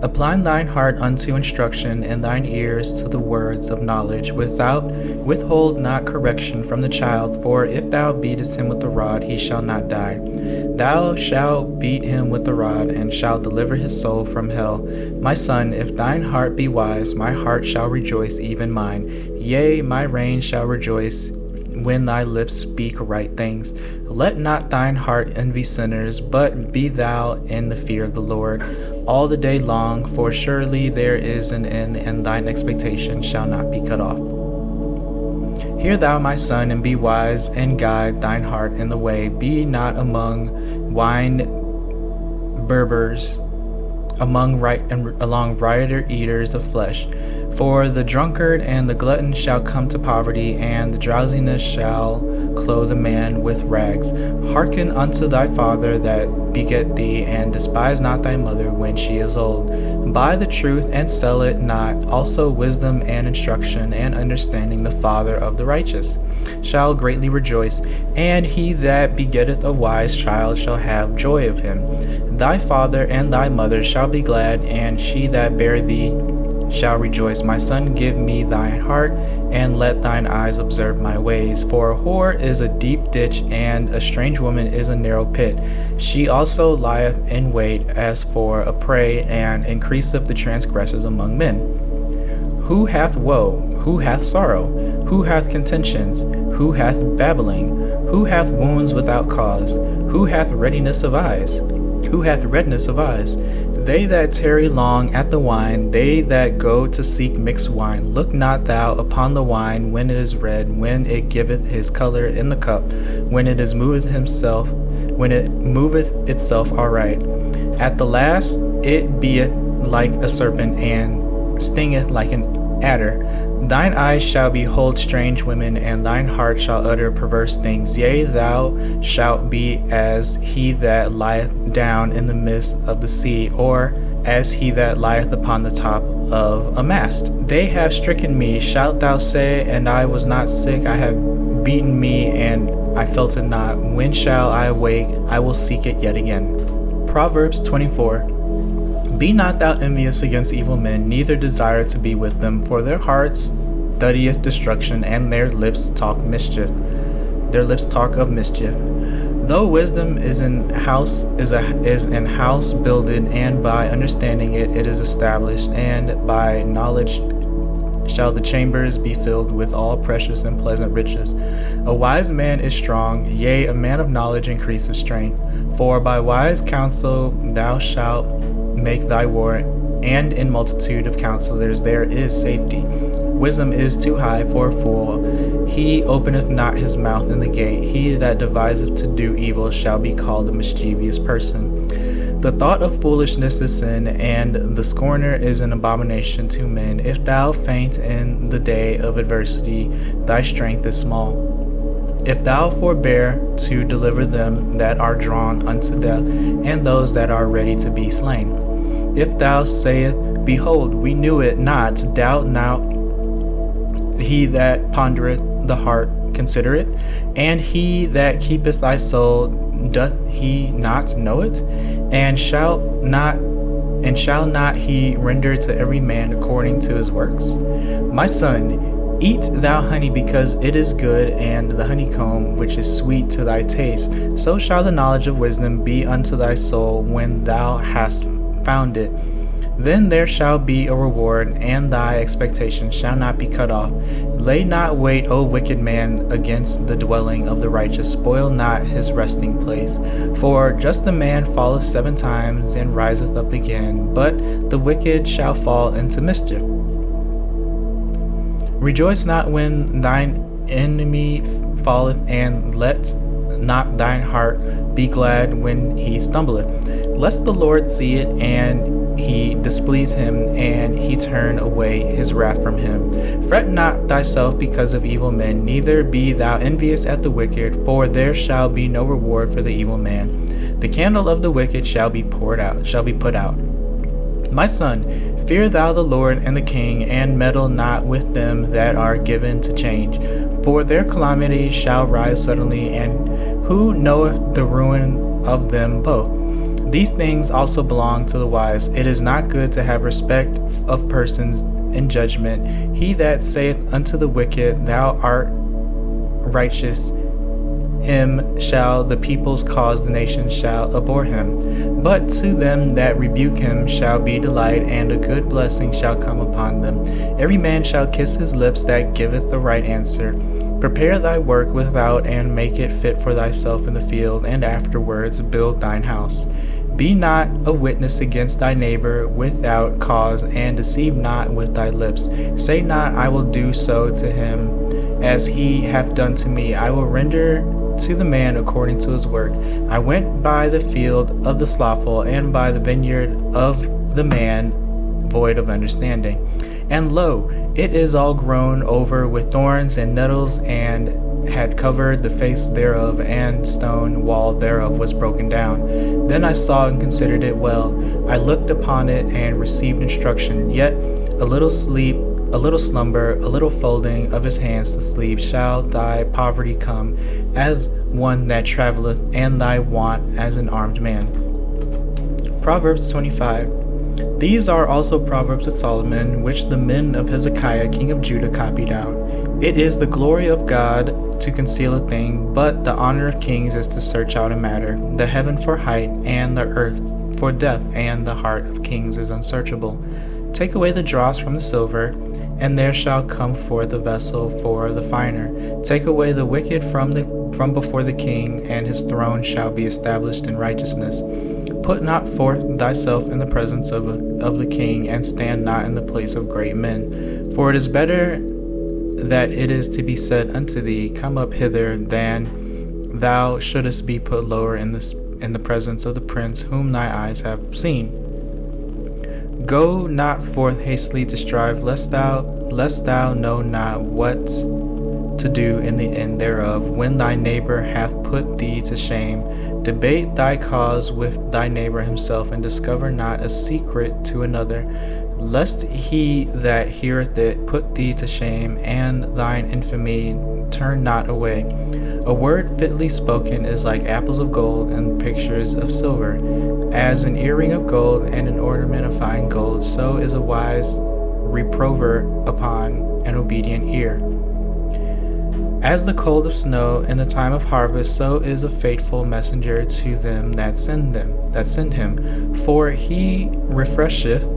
Apply thine heart unto instruction, and thine ears to the words of knowledge. Withhold not correction from the child, for if thou beatest him with the rod, he shall not die. Thou shalt beat him with the rod, and shalt deliver his soul from hell. My son, if thine heart be wise, my heart shall rejoice, even mine. Yea, my rein shall rejoice when thy lips speak right things. Let not thine heart envy sinners, but be thou in the fear of the Lord all the day long, for surely there is an end, and thine expectation shall not be cut off. Hear thou, my son, and be wise, and guide thine heart in the way. Be not among wine bibbers, along rioter eaters of flesh. For the drunkard and the glutton shall come to poverty, and the drowsiness shall clothe a man with rags. Hearken unto thy father that beget thee, and despise not thy mother when she is old. Buy the truth and sell it not, also wisdom and instruction and understanding. The father of the righteous shall greatly rejoice, and he that begetteth a wise child shall have joy of him. Thy father and thy mother shall be glad, and she that bare thee shall rejoice. My son, give me thine heart, and let thine eyes observe my ways. For a whore is a deep ditch, and a strange woman is a narrow pit. She also lieth in wait as for a prey, and increaseth the transgressors among men. Who hath woe? Who hath sorrow? Who hath contentions? Who hath babbling? Who hath wounds without cause? Who hath readiness of eyes? Who hath redness of eyes? They that tarry long at the wine, they that go to seek mixed wine. Look not thou upon the wine when it is red, when it giveth his color in the cup, when it moveth itself aright. At the last it beeth like a serpent, and stingeth like an adder. Thine eyes shall behold strange women, and thine heart shall utter perverse things. Yea, thou shalt be as he that lieth down in the midst of the sea, or as he that lieth upon the top of a mast. They have stricken me, shalt thou say, and I was not sick. I have beaten me, and I felt it not. When shall I awake? I will seek it yet again. Proverbs 24. Be not thou envious against evil men, neither desire to be with them, for their hearts studieth destruction, and their lips talk mischief. Their lips talk of mischief. Though wisdom is in house builded, and by understanding it is established, and by knowledge shall the chambers be filled with all precious and pleasant riches. A wise man is strong, yea, a man of knowledge increaseth strength. For by wise counsel thou shalt make thy war, and in multitude of counselors there is safety. Wisdom is too high for a fool. He openeth not his mouth in the gate. He that deviseth to do evil shall be called a mischievous person. The thought of foolishness is sin, and the scorner is an abomination to men. If thou faint in the day of adversity, thy strength is small. If thou forbear to deliver them that are drawn unto death, and those that are ready to be slain. If thou sayest, Behold, we knew it not, doubt not. He that pondereth the heart consider it, and he that keepeth thy soul, doth he not know it? And shall not he render to every man according to his works? My son, eat thou honey, because it is good, and the honeycomb which is sweet to thy taste. So shall the knowledge of wisdom be unto thy soul when thou hast found it. Then there shall be a reward, and thy expectation shall not be cut off. Lay not wait, O wicked man, against the dwelling of the righteous. Spoil not his resting place. For just a man falleth 7 times and riseth up again, but the wicked shall fall into mischief. Rejoice not when thine enemy falleth, and let not thine heart be glad when he stumbleth, lest the Lord see it, and he displease him, and he turn away his wrath from him. Fret not thyself because of evil men, neither be thou envious at the wicked, for there shall be no reward for the evil man. The candle of the wicked shall be put out. My son, fear thou the Lord and the king, and meddle not with them that are given to change. For their calamity shall rise suddenly, and who knoweth the ruin of them both? These things also belong to the wise. It is not good to have respect of persons in judgment. He that saith unto the wicked, Thou art righteous, him shall the peoples cause, the nations shall abhor him. But to them that rebuke him shall be delight, and a good blessing shall come upon them. Every man shall kiss his lips that giveth the right answer. Prepare thy work without, and make it fit for thyself in the field, and afterwards build thine house. Be not a witness against thy neighbor without cause, and deceive not with thy lips. Say not, I will do so to him as he hath done to me. I will render to the man according to his work. I went by the field of the slothful, and by the vineyard of the man void of understanding. And lo, it is all grown over with thorns and nettles, and had covered the face thereof, and stone wall thereof was broken down. Then I saw and considered it well. I looked upon it and received instruction. Yet a little sleep, a little slumber, a little folding of his hands to sleep, shall thy poverty come as one that travelleth, and thy want as an armed man. Proverbs 25. These are also Proverbs of Solomon, which the men of Hezekiah king of Judah copied out. It is the glory of God to conceal a thing, but the honor of kings is to search out a matter. The heaven for height, and the earth for depth, and the heart of kings is unsearchable. Take away the dross from the silver, and there shall come forth a vessel for the finer. Take away the wicked from before the king, and his throne shall be established in righteousness. Put not forth thyself in the presence of the king, and stand not in the place of great men. For it is better that it is to be said unto thee, Come up hither, than thou shouldest be put lower in the presence of the prince whom thy eyes have seen. Go not forth hastily to strive, lest thou know not what to do in the end thereof, when thy neighbor hath put thee to shame. Debate thy cause with thy neighbor himself, and discover not a secret to another, lest he that heareth it put thee to shame, and thine infamy turn not away. A word fitly spoken is like apples of gold and pictures of silver. As an earring of gold and an ornament of fine gold, so is a wise reprover upon an obedient ear. As the cold of snow in the time of harvest, so is a faithful messenger to them that send him. For he refresheth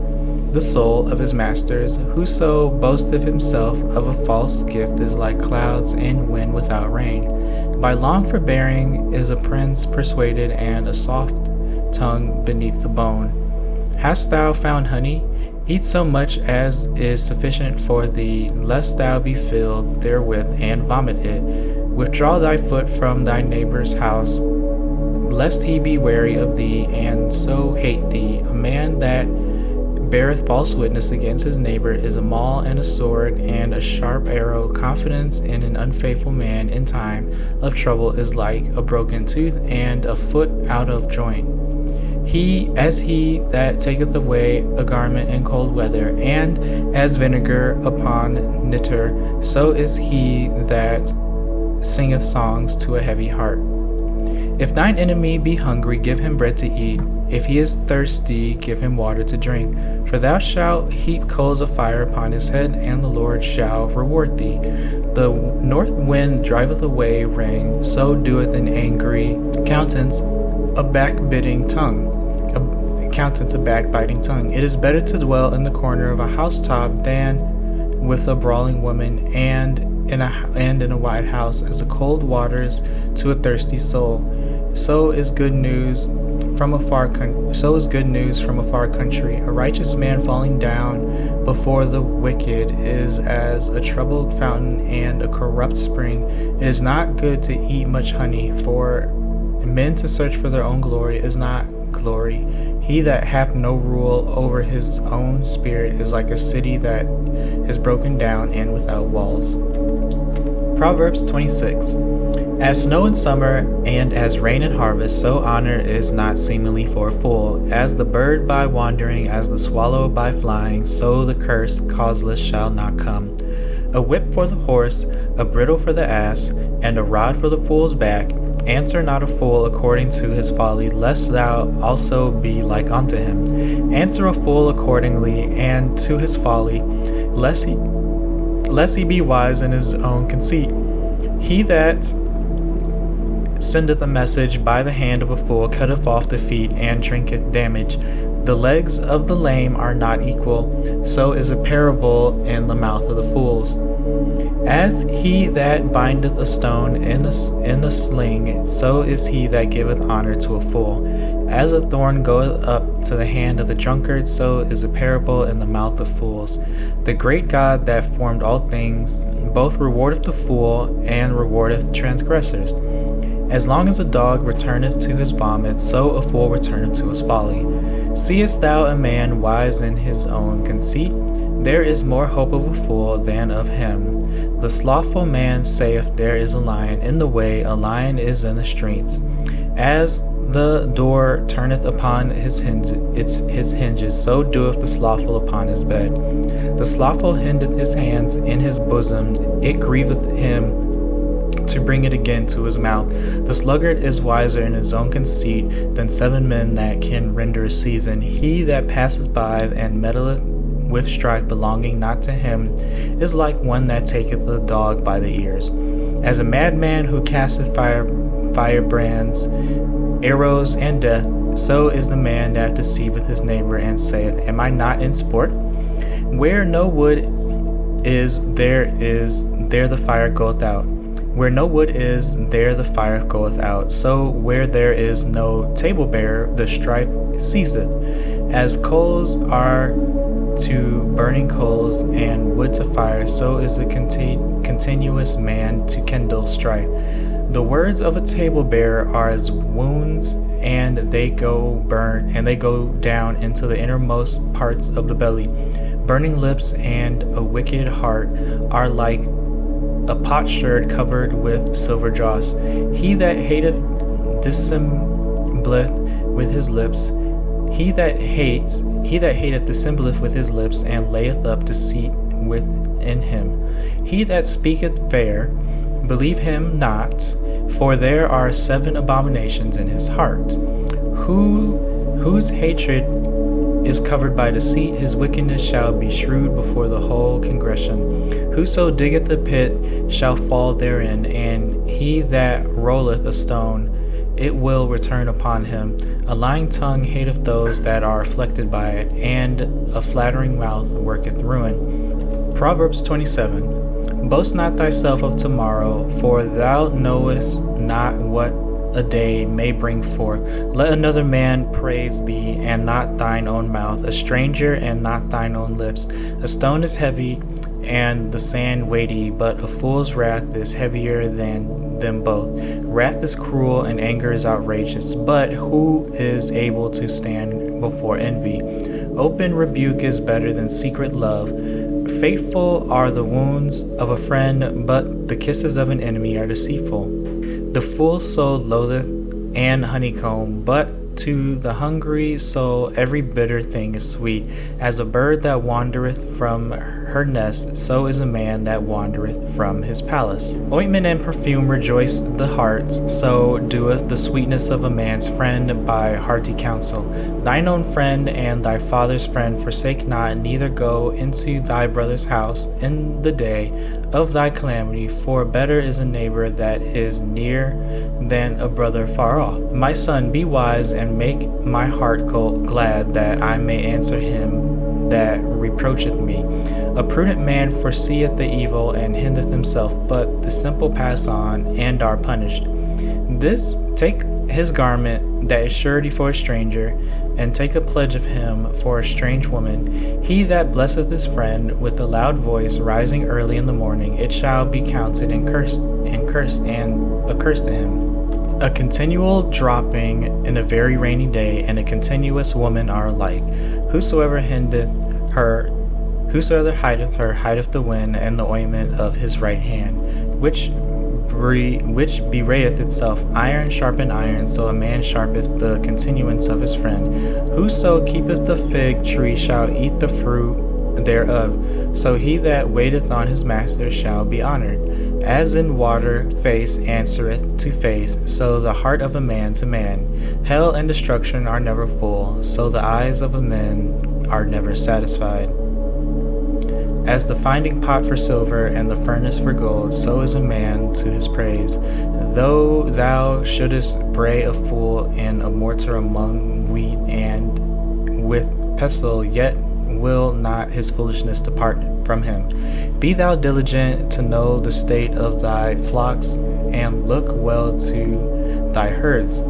the soul of his masters. Whoso boasteth himself of a false gift is like clouds and wind without rain. By long forbearing is a prince persuaded, and a soft tongue beneath the bone. Hast thou found honey? Eat so much as is sufficient for thee, lest thou be filled therewith and vomit it. Withdraw thy foot from thy neighbor's house, lest he be weary of thee, and so hate thee. A man that beareth false witness against his neighbor is a maul and a sword and a sharp arrow. Confidence in an unfaithful man in time of trouble is like a broken tooth and a foot out of joint. He that taketh away a garment in cold weather, and as vinegar upon nitre, so is he that singeth songs to a heavy heart. If thine enemy be hungry, give him bread to eat. If he is thirsty, give him water to drink. For thou shalt heap coals of fire upon his head, and the Lord shall reward thee. The north wind driveth away rain, so doeth an angry countenance a backbiting tongue. It is better to dwell in the corner of a housetop than with a brawling woman, and in a wide house, as the cold waters to a thirsty soul. So is good news from a far country. A righteous man falling down before the wicked is as a troubled fountain and a corrupt spring. It is not good to eat much honey, for men to search for their own glory is not glory. He that hath no rule over his own spirit is like a city that is broken down and without walls. Proverbs 26. As snow in summer and as rain in harvest, so honor is not seemly for a fool. As the bird by wandering, as the swallow by flying, so the curse causeless shall not come. A whip for the horse, a bridle for the ass, and a rod for the fool's back. Answer not a fool according to his folly, lest thou also be like unto him. Answer a fool accordingly and to his folly, lest he be wise in his own conceit. He that sendeth a message by the hand of a fool cutteth off the feet and drinketh damage. The legs of the lame are not equal, so is a parable in the mouth of the fools. As he that bindeth a stone in a sling, so is he that giveth honor to a fool. As a thorn goeth up to the hand of the drunkard, so is a parable in the mouth of fools. The great God that formed all things both rewardeth the fool and rewardeth transgressors. As long as a dog returneth to his vomit, so a fool returneth to his folly. Seest thou a man wise in his own conceit? There is more hope of a fool than of him. The slothful man saith, There is a lion in the way, a lion is in the streets. As the door turneth upon his hinges, so doeth the slothful upon his bed. The slothful hideth his hands in his bosom, it grieveth him to bring it again to his mouth. The sluggard is wiser in his own conceit than 7 men that can render a season. He that passeth by and meddleth with strife belonging not to him is like one that taketh a dog by the ears. As a madman who casteth firebrands, arrows, and death, so is the man that deceiveth his neighbor and saith, Am I not in sport? Where no wood there the fire goeth out. Where no wood is, there the fire goeth out. So where there is no table bearer, the strife ceaseth. As coals are to burning coals, and wood to fire, so is the continuous man to kindle strife. The words of a table bearer are as wounds, and they go down into the innermost parts of the belly. Burning lips and a wicked heart are like a potsherd covered with silver dross. He that hateth dissembleth with his lips. He that hateth dissembleth with his lips, and layeth up deceit within him. He that speaketh fair, believe him not, for there are 7 abominations in his heart. Whose hatred is covered by deceit, his wickedness shall be shrewd before the whole congregation. Whoso diggeth a pit shall fall therein, and he that rolleth a stone, it will return upon him. A lying tongue hateth those that are afflicted by it, and a flattering mouth worketh ruin. Proverbs 27. Boast not thyself of tomorrow, for thou knowest not what a day may bring forth. Let another man praise thee, and not thine own mouth, a stranger, and not thine own lips. A stone is heavy, and the sand weighty, but a fool's wrath is heavier than them both. Wrath is cruel, and anger is outrageous, but who is able to stand before envy? Open rebuke is better than secret love. Faithful are the wounds of a friend, but the kisses of an enemy are deceitful. The fool's soul loatheth an honeycomb, but to the hungry soul every bitter thing is sweet. As a bird that wandereth from her nest, so is a man that wandereth from his palace. Ointment and perfume rejoice the heart, so doeth the sweetness of a man's friend by hearty counsel. Thine own friend and thy father's friend forsake not, neither go into thy brother's house in the day of thy calamity, for better is a neighbor that is near than a brother far off. My son, be wise, and make my heart glad, that I may answer him that reproacheth me. A prudent man foreseeth the evil, and hindereth himself, but the simple pass on, and are punished. This take his garment that is surety for a stranger, and take a pledge of him for a strange woman. He that blesseth his friend with a loud voice, rising early in the morning, it shall be counted and cursed and a curse to him. A continual dropping in a very rainy day, and a continuous woman are alike. Whosoever hideth her hideth the wind, and the ointment of his right hand, which bewrayeth itself. Iron sharpened iron, so a man sharpeth the continuance of his friend. Whoso keepeth the fig tree shall eat the fruit thereof, so he that waiteth on his master shall be honored. As in water face answereth to face, so the heart of a man to man. Hell and destruction are never full, so the eyes of a man are never satisfied. As the finding pot for silver, and the furnace for gold, so is a man to his praise. Though thou shouldest bray a fool in a mortar among wheat, and with pestle, yet will not his foolishness depart from him. Be thou diligent to know the state of thy flocks, and look well to thy herds.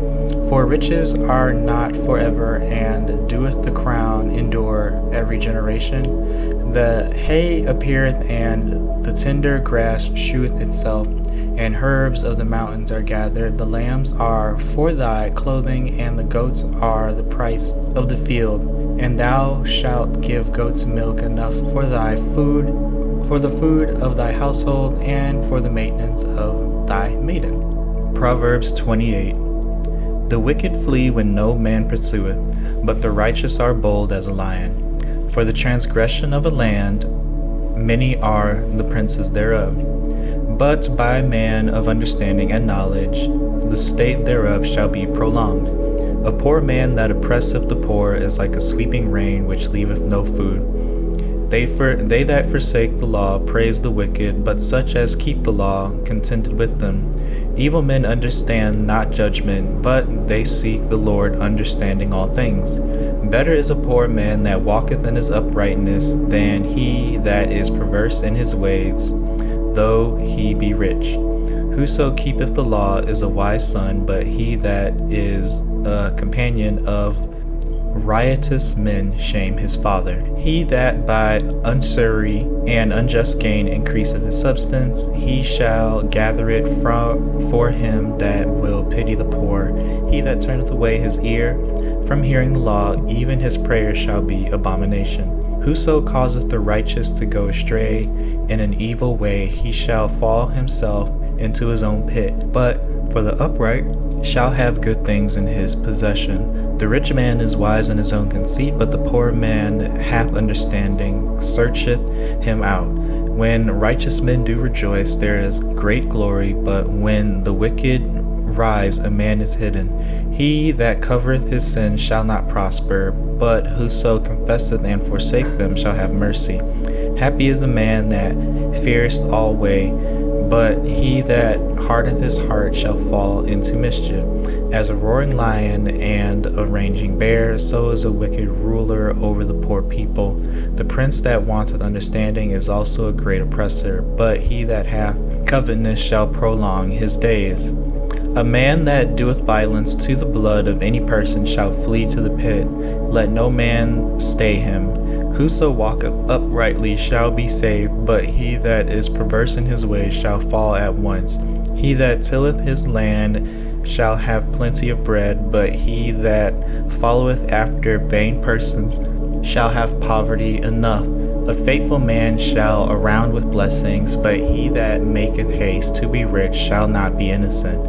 For riches are not forever, and doeth the crown endure every generation. The hay appeareth, and the tender grass sheweth itself, and herbs of the mountains are gathered. The lambs are for thy clothing, and the goats are the price of the field. And thou shalt give goats milk enough for thy food, for the food of thy household, and for the maintenance of thy maiden. Proverbs 28. The wicked flee when no man pursueth, but the righteous are bold as a lion. For the transgression of a land, many are the princes thereof. But by man of understanding and knowledge, the state thereof shall be prolonged. A poor man that oppresseth the poor is like a sweeping rain which leaveth no food. They that forsake the law praise the wicked, but such as keep the law contented with them. Evil men understand not judgment, but they seek the Lord, understanding all things. Better is a poor man that walketh in his uprightness than he that is perverse in his ways, though he be rich. Whoso keepeth the law is a wise son, but he that is a companion of riotous men shame his father. He that by usury and unjust gain increaseth his substance, he shall gather it for him that will pity the poor. He that turneth away his ear from hearing the law, even his prayer shall be abomination. Whoso causeth the righteous to go astray in an evil way, he shall fall himself into his own pit. But for the upright shall have good things in his possession. The rich man is wise in his own conceit, but the poor man hath understanding, searcheth him out. When righteous men do rejoice, there is great glory, but when the wicked rise, a man is hidden. He that covereth his sins shall not prosper, but whoso confesseth and forsake them shall have mercy. Happy is the man that feareth alway, but he that hardeneth his heart shall fall into mischief. As a roaring lion and a raging bear, so is a wicked ruler over the poor people. The prince that wanteth understanding is also a great oppressor, but he that hath covetousness shall prolong his days. A man that doeth violence to the blood of any person shall flee to the pit. Let no man stay him. Whoso walketh uprightly shall be saved, but he that is perverse in his ways shall fall at once. He that tilleth his land shall have plenty of bread, but he that followeth after vain persons shall have poverty enough. A faithful man shall abound with blessings, but he that maketh haste to be rich shall not be innocent.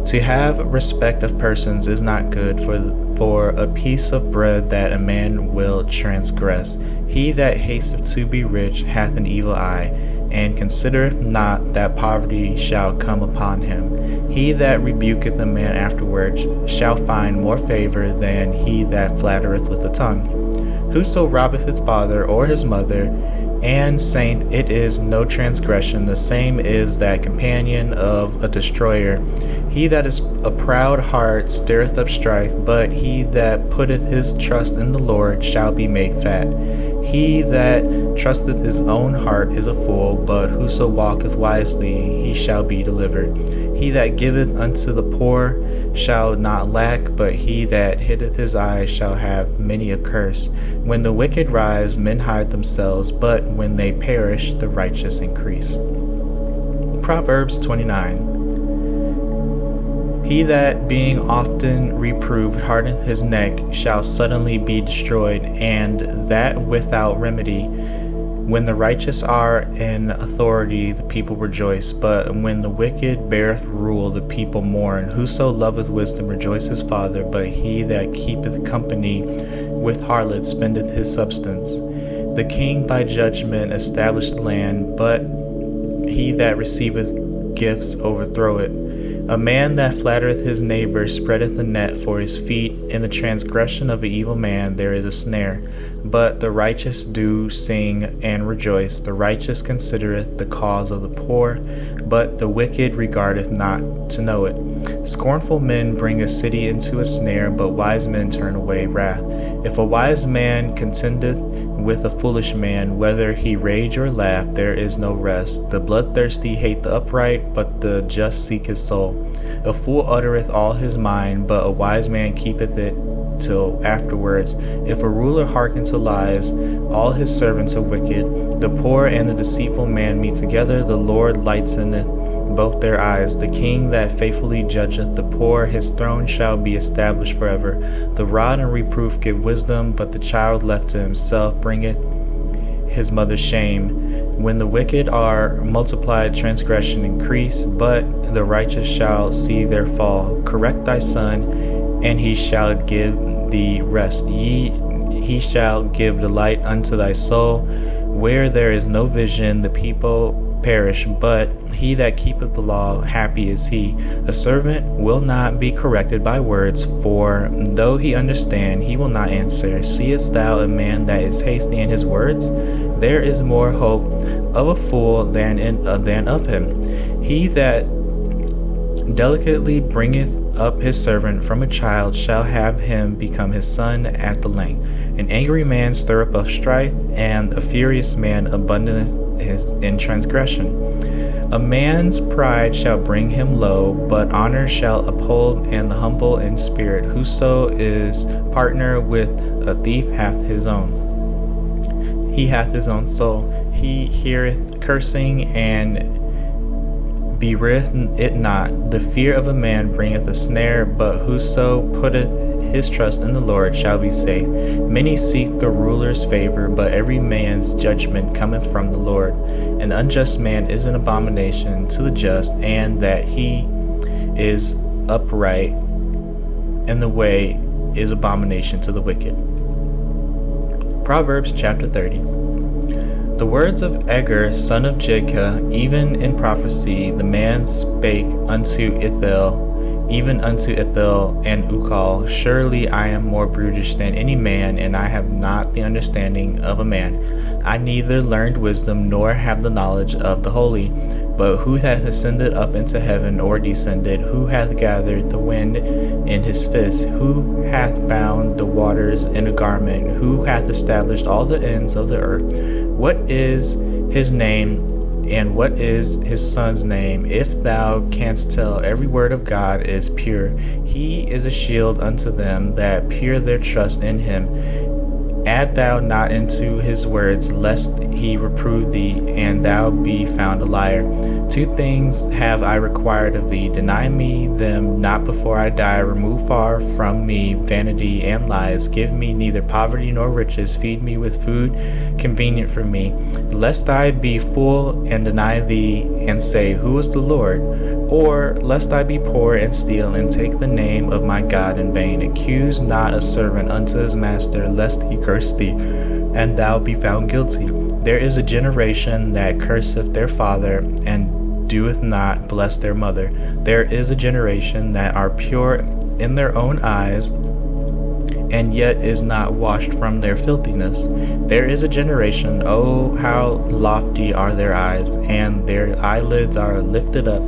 To have respect of persons is not good for a piece of bread that a man will transgress. He that hasteth to be rich hath an evil eye, and considereth not that poverty shall come upon him. He that rebuketh a man afterwards shall find more favor than he that flattereth with the tongue. Whoso robbeth his father or his mother, and saith it is no transgression, the same is that companion of a destroyer. He that is a proud heart stirreth up strife, but he that putteth his trust in the Lord shall be made fat. He that trusteth his own heart is a fool, but whoso walketh wisely, he shall be delivered. He that giveth unto the poor shall not lack, but he that hiddeth his eyes shall have many a curse. When the wicked rise, men hide themselves, but when they perish, the righteous increase. Proverbs 29. He that being often reproved hardeneth his neck shall suddenly be destroyed, and that without remedy. When the righteous are in authority, the people rejoice, but when the wicked beareth rule, the people mourn. Whoso loveth wisdom rejoiceth his father, but he that keepeth company with harlots spendeth his substance. The king by judgment establisheth the land, but he that receiveth gifts overthrow it. A man that flattereth his neighbor spreadeth a net for his feet. In the transgression of an evil man there is a snare. But the righteous do sing and rejoice. The righteous considereth the cause of the poor, but the wicked regardeth not to know it. Scornful men bring a city into a snare, but wise men turn away wrath. If a wise man contendeth with a foolish man, whether he rage or laugh, there is no rest. The bloodthirsty hate the upright, but the just seek his soul. A fool uttereth all his mind, but a wise man keepeth it till afterwards. If a ruler hearken to lies, all his servants are wicked. The poor and the deceitful man meet together, the Lord lighteneth both their eyes. The king that faithfully judgeth the poor, his throne shall be established forever. The rod and reproof give wisdom, but the child left to himself bringeth his mother's shame. When the wicked are multiplied, transgression increase, but the righteous shall see their fall. Correct thy son, and he shall give thee rest. He shall give delight unto thy soul. Where there is no vision, the people perish, but he that keepeth the law, happy is he. A servant will not be corrected by words, for though he understand, he will not answer. Seest thou a man that is hasty in his words? There is more hope of a fool than of him. He that delicately bringeth up his servant from a child shall have him become his son at the length. An angry man stirreth up strife, and a furious man abundanteth in transgression. A man's pride shall bring him low, but honor shall uphold and the humble in spirit. Whoso is partner with a thief hath his own. He hath his own soul. He heareth cursing and beareth it not. The fear of a man bringeth a snare, but whoso putteth his trust in the Lord shall be safe. Many seek the ruler's favor, but every man's judgment cometh from the Lord. An unjust man is an abomination to the just, and that he is upright in the way is abomination to the wicked. Proverbs chapter 30. The words of Agur, son of Jacob, even in prophecy, the man spake unto Ithel, even unto Ithel and Ukal, surely I am more brutish than any man, and I have not the understanding of a man. I neither learned wisdom nor have the knowledge of the holy. But who hath ascended up into heaven, or descended? Who hath gathered the wind in his fist? Who hath bound the waters in a garment? Who hath established all the ends of the earth? What is his name, and what is his son's name? If thou canst tell, every word of God is pure. He is a shield unto them that pure their trust in him. Add thou not into his words, lest he reprove thee, and thou be found a liar. 2 things have I required of thee, deny me them not before I die. Remove far from me vanity and lies. Give me neither poverty nor riches. Feed me with food convenient for me, lest I be full and deny thee, and say, Who is the Lord? Or lest I be poor and steal, and take the name of my God in vain. Accuse not a servant unto his master, lest he curse thee, and thou be found guilty. There is a generation that curseth their father, and doeth not bless their mother. There is a generation that are pure in their own eyes, and yet is not washed from their filthiness. There is a generation, oh, how lofty are their eyes, and their eyelids are lifted up.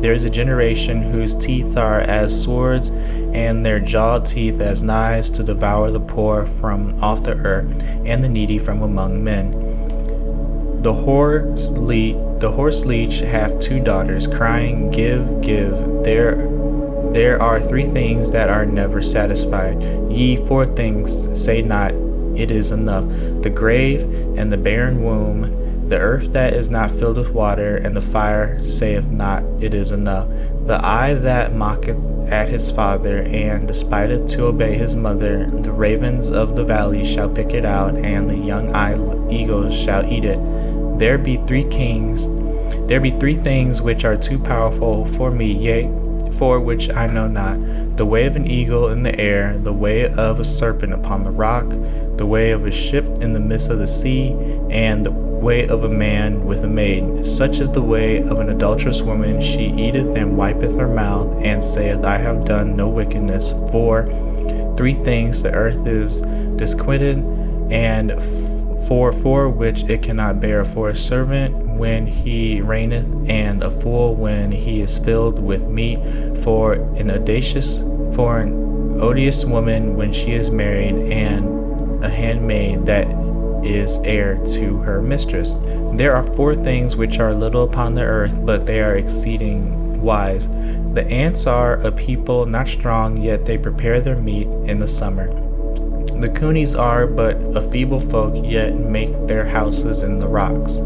There is a generation whose teeth are as swords, and their jaw teeth as knives, to devour the poor from off the earth, and the needy from among men. The horse leech hath 2 daughters, crying, Give, give. There are 3 things that are never satisfied. Ye 4 things, say not, It is enough. The grave and the barren womb, the earth that is not filled with water, and the fire saith not, It is enough. The eye that mocketh at his father, and despiteth to obey his mother, the ravens of the valley shall pick it out, and the young eagles shall eat it. There be 3 things which are too powerful for me, yea, for which I know not: the way of an eagle in the air, the way of a serpent upon the rock, the way of a ship in the midst of the sea, and the way of a man with a maid. Such is the way of an adulterous woman. She eateth and wipeth her mouth, and saith, I have done no wickedness. For 3 things the earth is disquieted, and for which it cannot bear: for a servant when he reigneth, and a fool when he is filled with meat; for an odious woman when she is married, and a handmaid that is heir to her mistress. There are 4 things which are little upon the earth, but they are exceeding wise. The ants are a people not strong, yet they prepare their meat in the summer. The conies are but a feeble folk, yet make their houses in the rocks.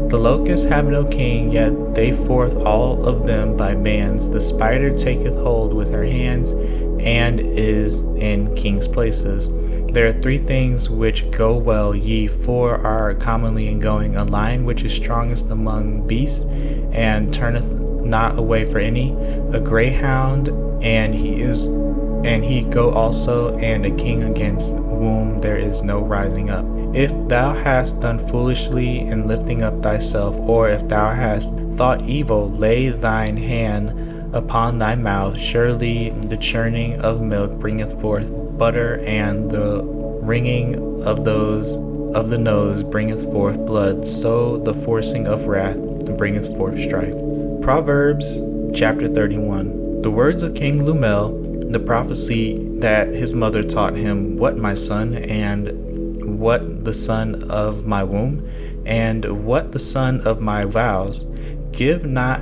The locusts have no king, yet they forth all of them by bands. The spider taketh hold with her hands, and is in kings' places. There are 3 things which go well, ye 4 are commonly in going: a lion which is strongest among beasts, and turneth not away for any; a greyhound, and he go also; and a king against whom there is no rising up. If thou hast done foolishly in lifting up thyself, or if thou hast thought evil, lay thine hand upon thy mouth. Surely the churning of milk bringeth forth butter, and the wringing of the nose bringeth forth blood. So the forcing of wrath bringeth forth strife. Proverbs chapter 31. The words of King Lumel, the prophecy that his mother taught him, what my son, and what the son of my womb, and what the son of my vows. Give not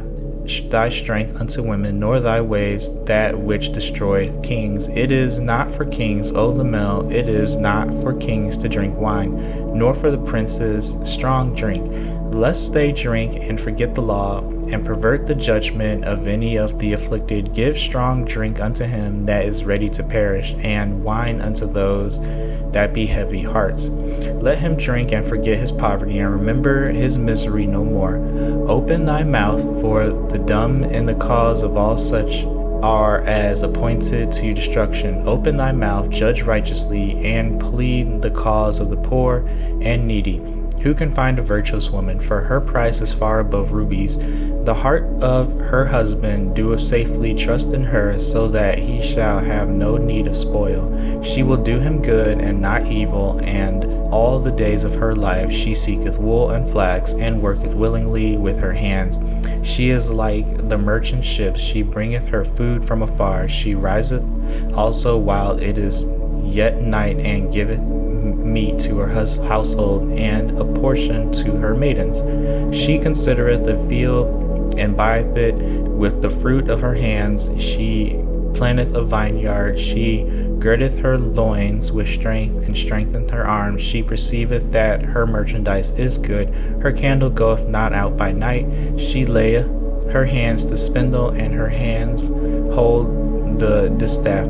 thy strength unto women, nor thy ways that which destroyeth kings. It is not for kings, O Lamel, it is not for kings to drink wine, nor for the princes strong drink, lest they drink and forget the law, and pervert the judgment of any of the afflicted. Give strong drink unto him that is ready to perish, and wine unto those that be heavy hearts. Let him drink and forget his poverty, and remember his misery no more. Open thy mouth for the dumb, and the cause of all such are as appointed to destruction. Open thy mouth, judge righteously, and plead the cause of the poor and needy. Who can find a virtuous woman? For her price is far above rubies. The heart of her husband doeth safely trust in her, so that he shall have no need of spoil. She will do him good and not evil, and all the days of her life she seeketh wool and flax, and worketh willingly with her hands. She is like the merchant ships, she bringeth her food from afar. She riseth also while it is yet night, and giveth meat to her household, and a portion to her maidens. She considereth a field, and buyeth it with the fruit of her hands. She planteth a vineyard. She girdeth her loins with strength, and strengtheneth her arms. She perceiveth that her merchandise is good. Her candle goeth not out by night. She layeth her hands to spindle, and her hands hold the distaff.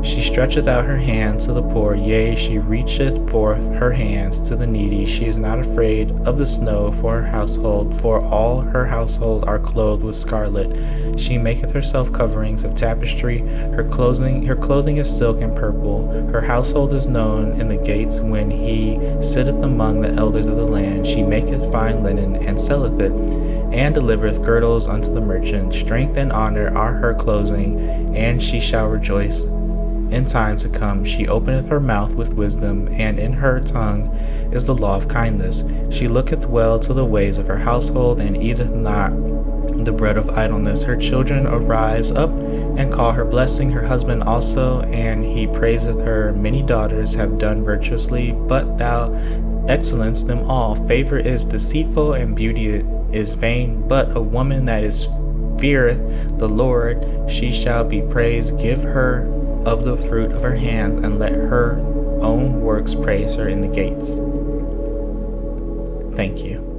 She stretcheth out her hands to the poor, yea, she reacheth forth her hands to the needy. She is not afraid of the snow for her household, for all her household are clothed with scarlet. She maketh herself coverings of tapestry, her clothing is silk and purple. Her household is known in the gates when he sitteth among the elders of the land. She maketh fine linen, and selleth it, and delivereth girdles unto the merchant. Strength and honor are her clothing, and she shall rejoice in time to come. She openeth her mouth with wisdom, and in her tongue is the law of kindness. She looketh well to the ways of her household, and eateth not the bread of idleness. Her children arise up and call her blessing, her husband also, and he praiseth her. Many daughters have done virtuously, but thou excellence them all. Favor is deceitful, and beauty is vain, but a woman that is feareth the Lord, she shall be praised. Give her of the fruit of her hands, and let her own works praise her in the gates. Thank you.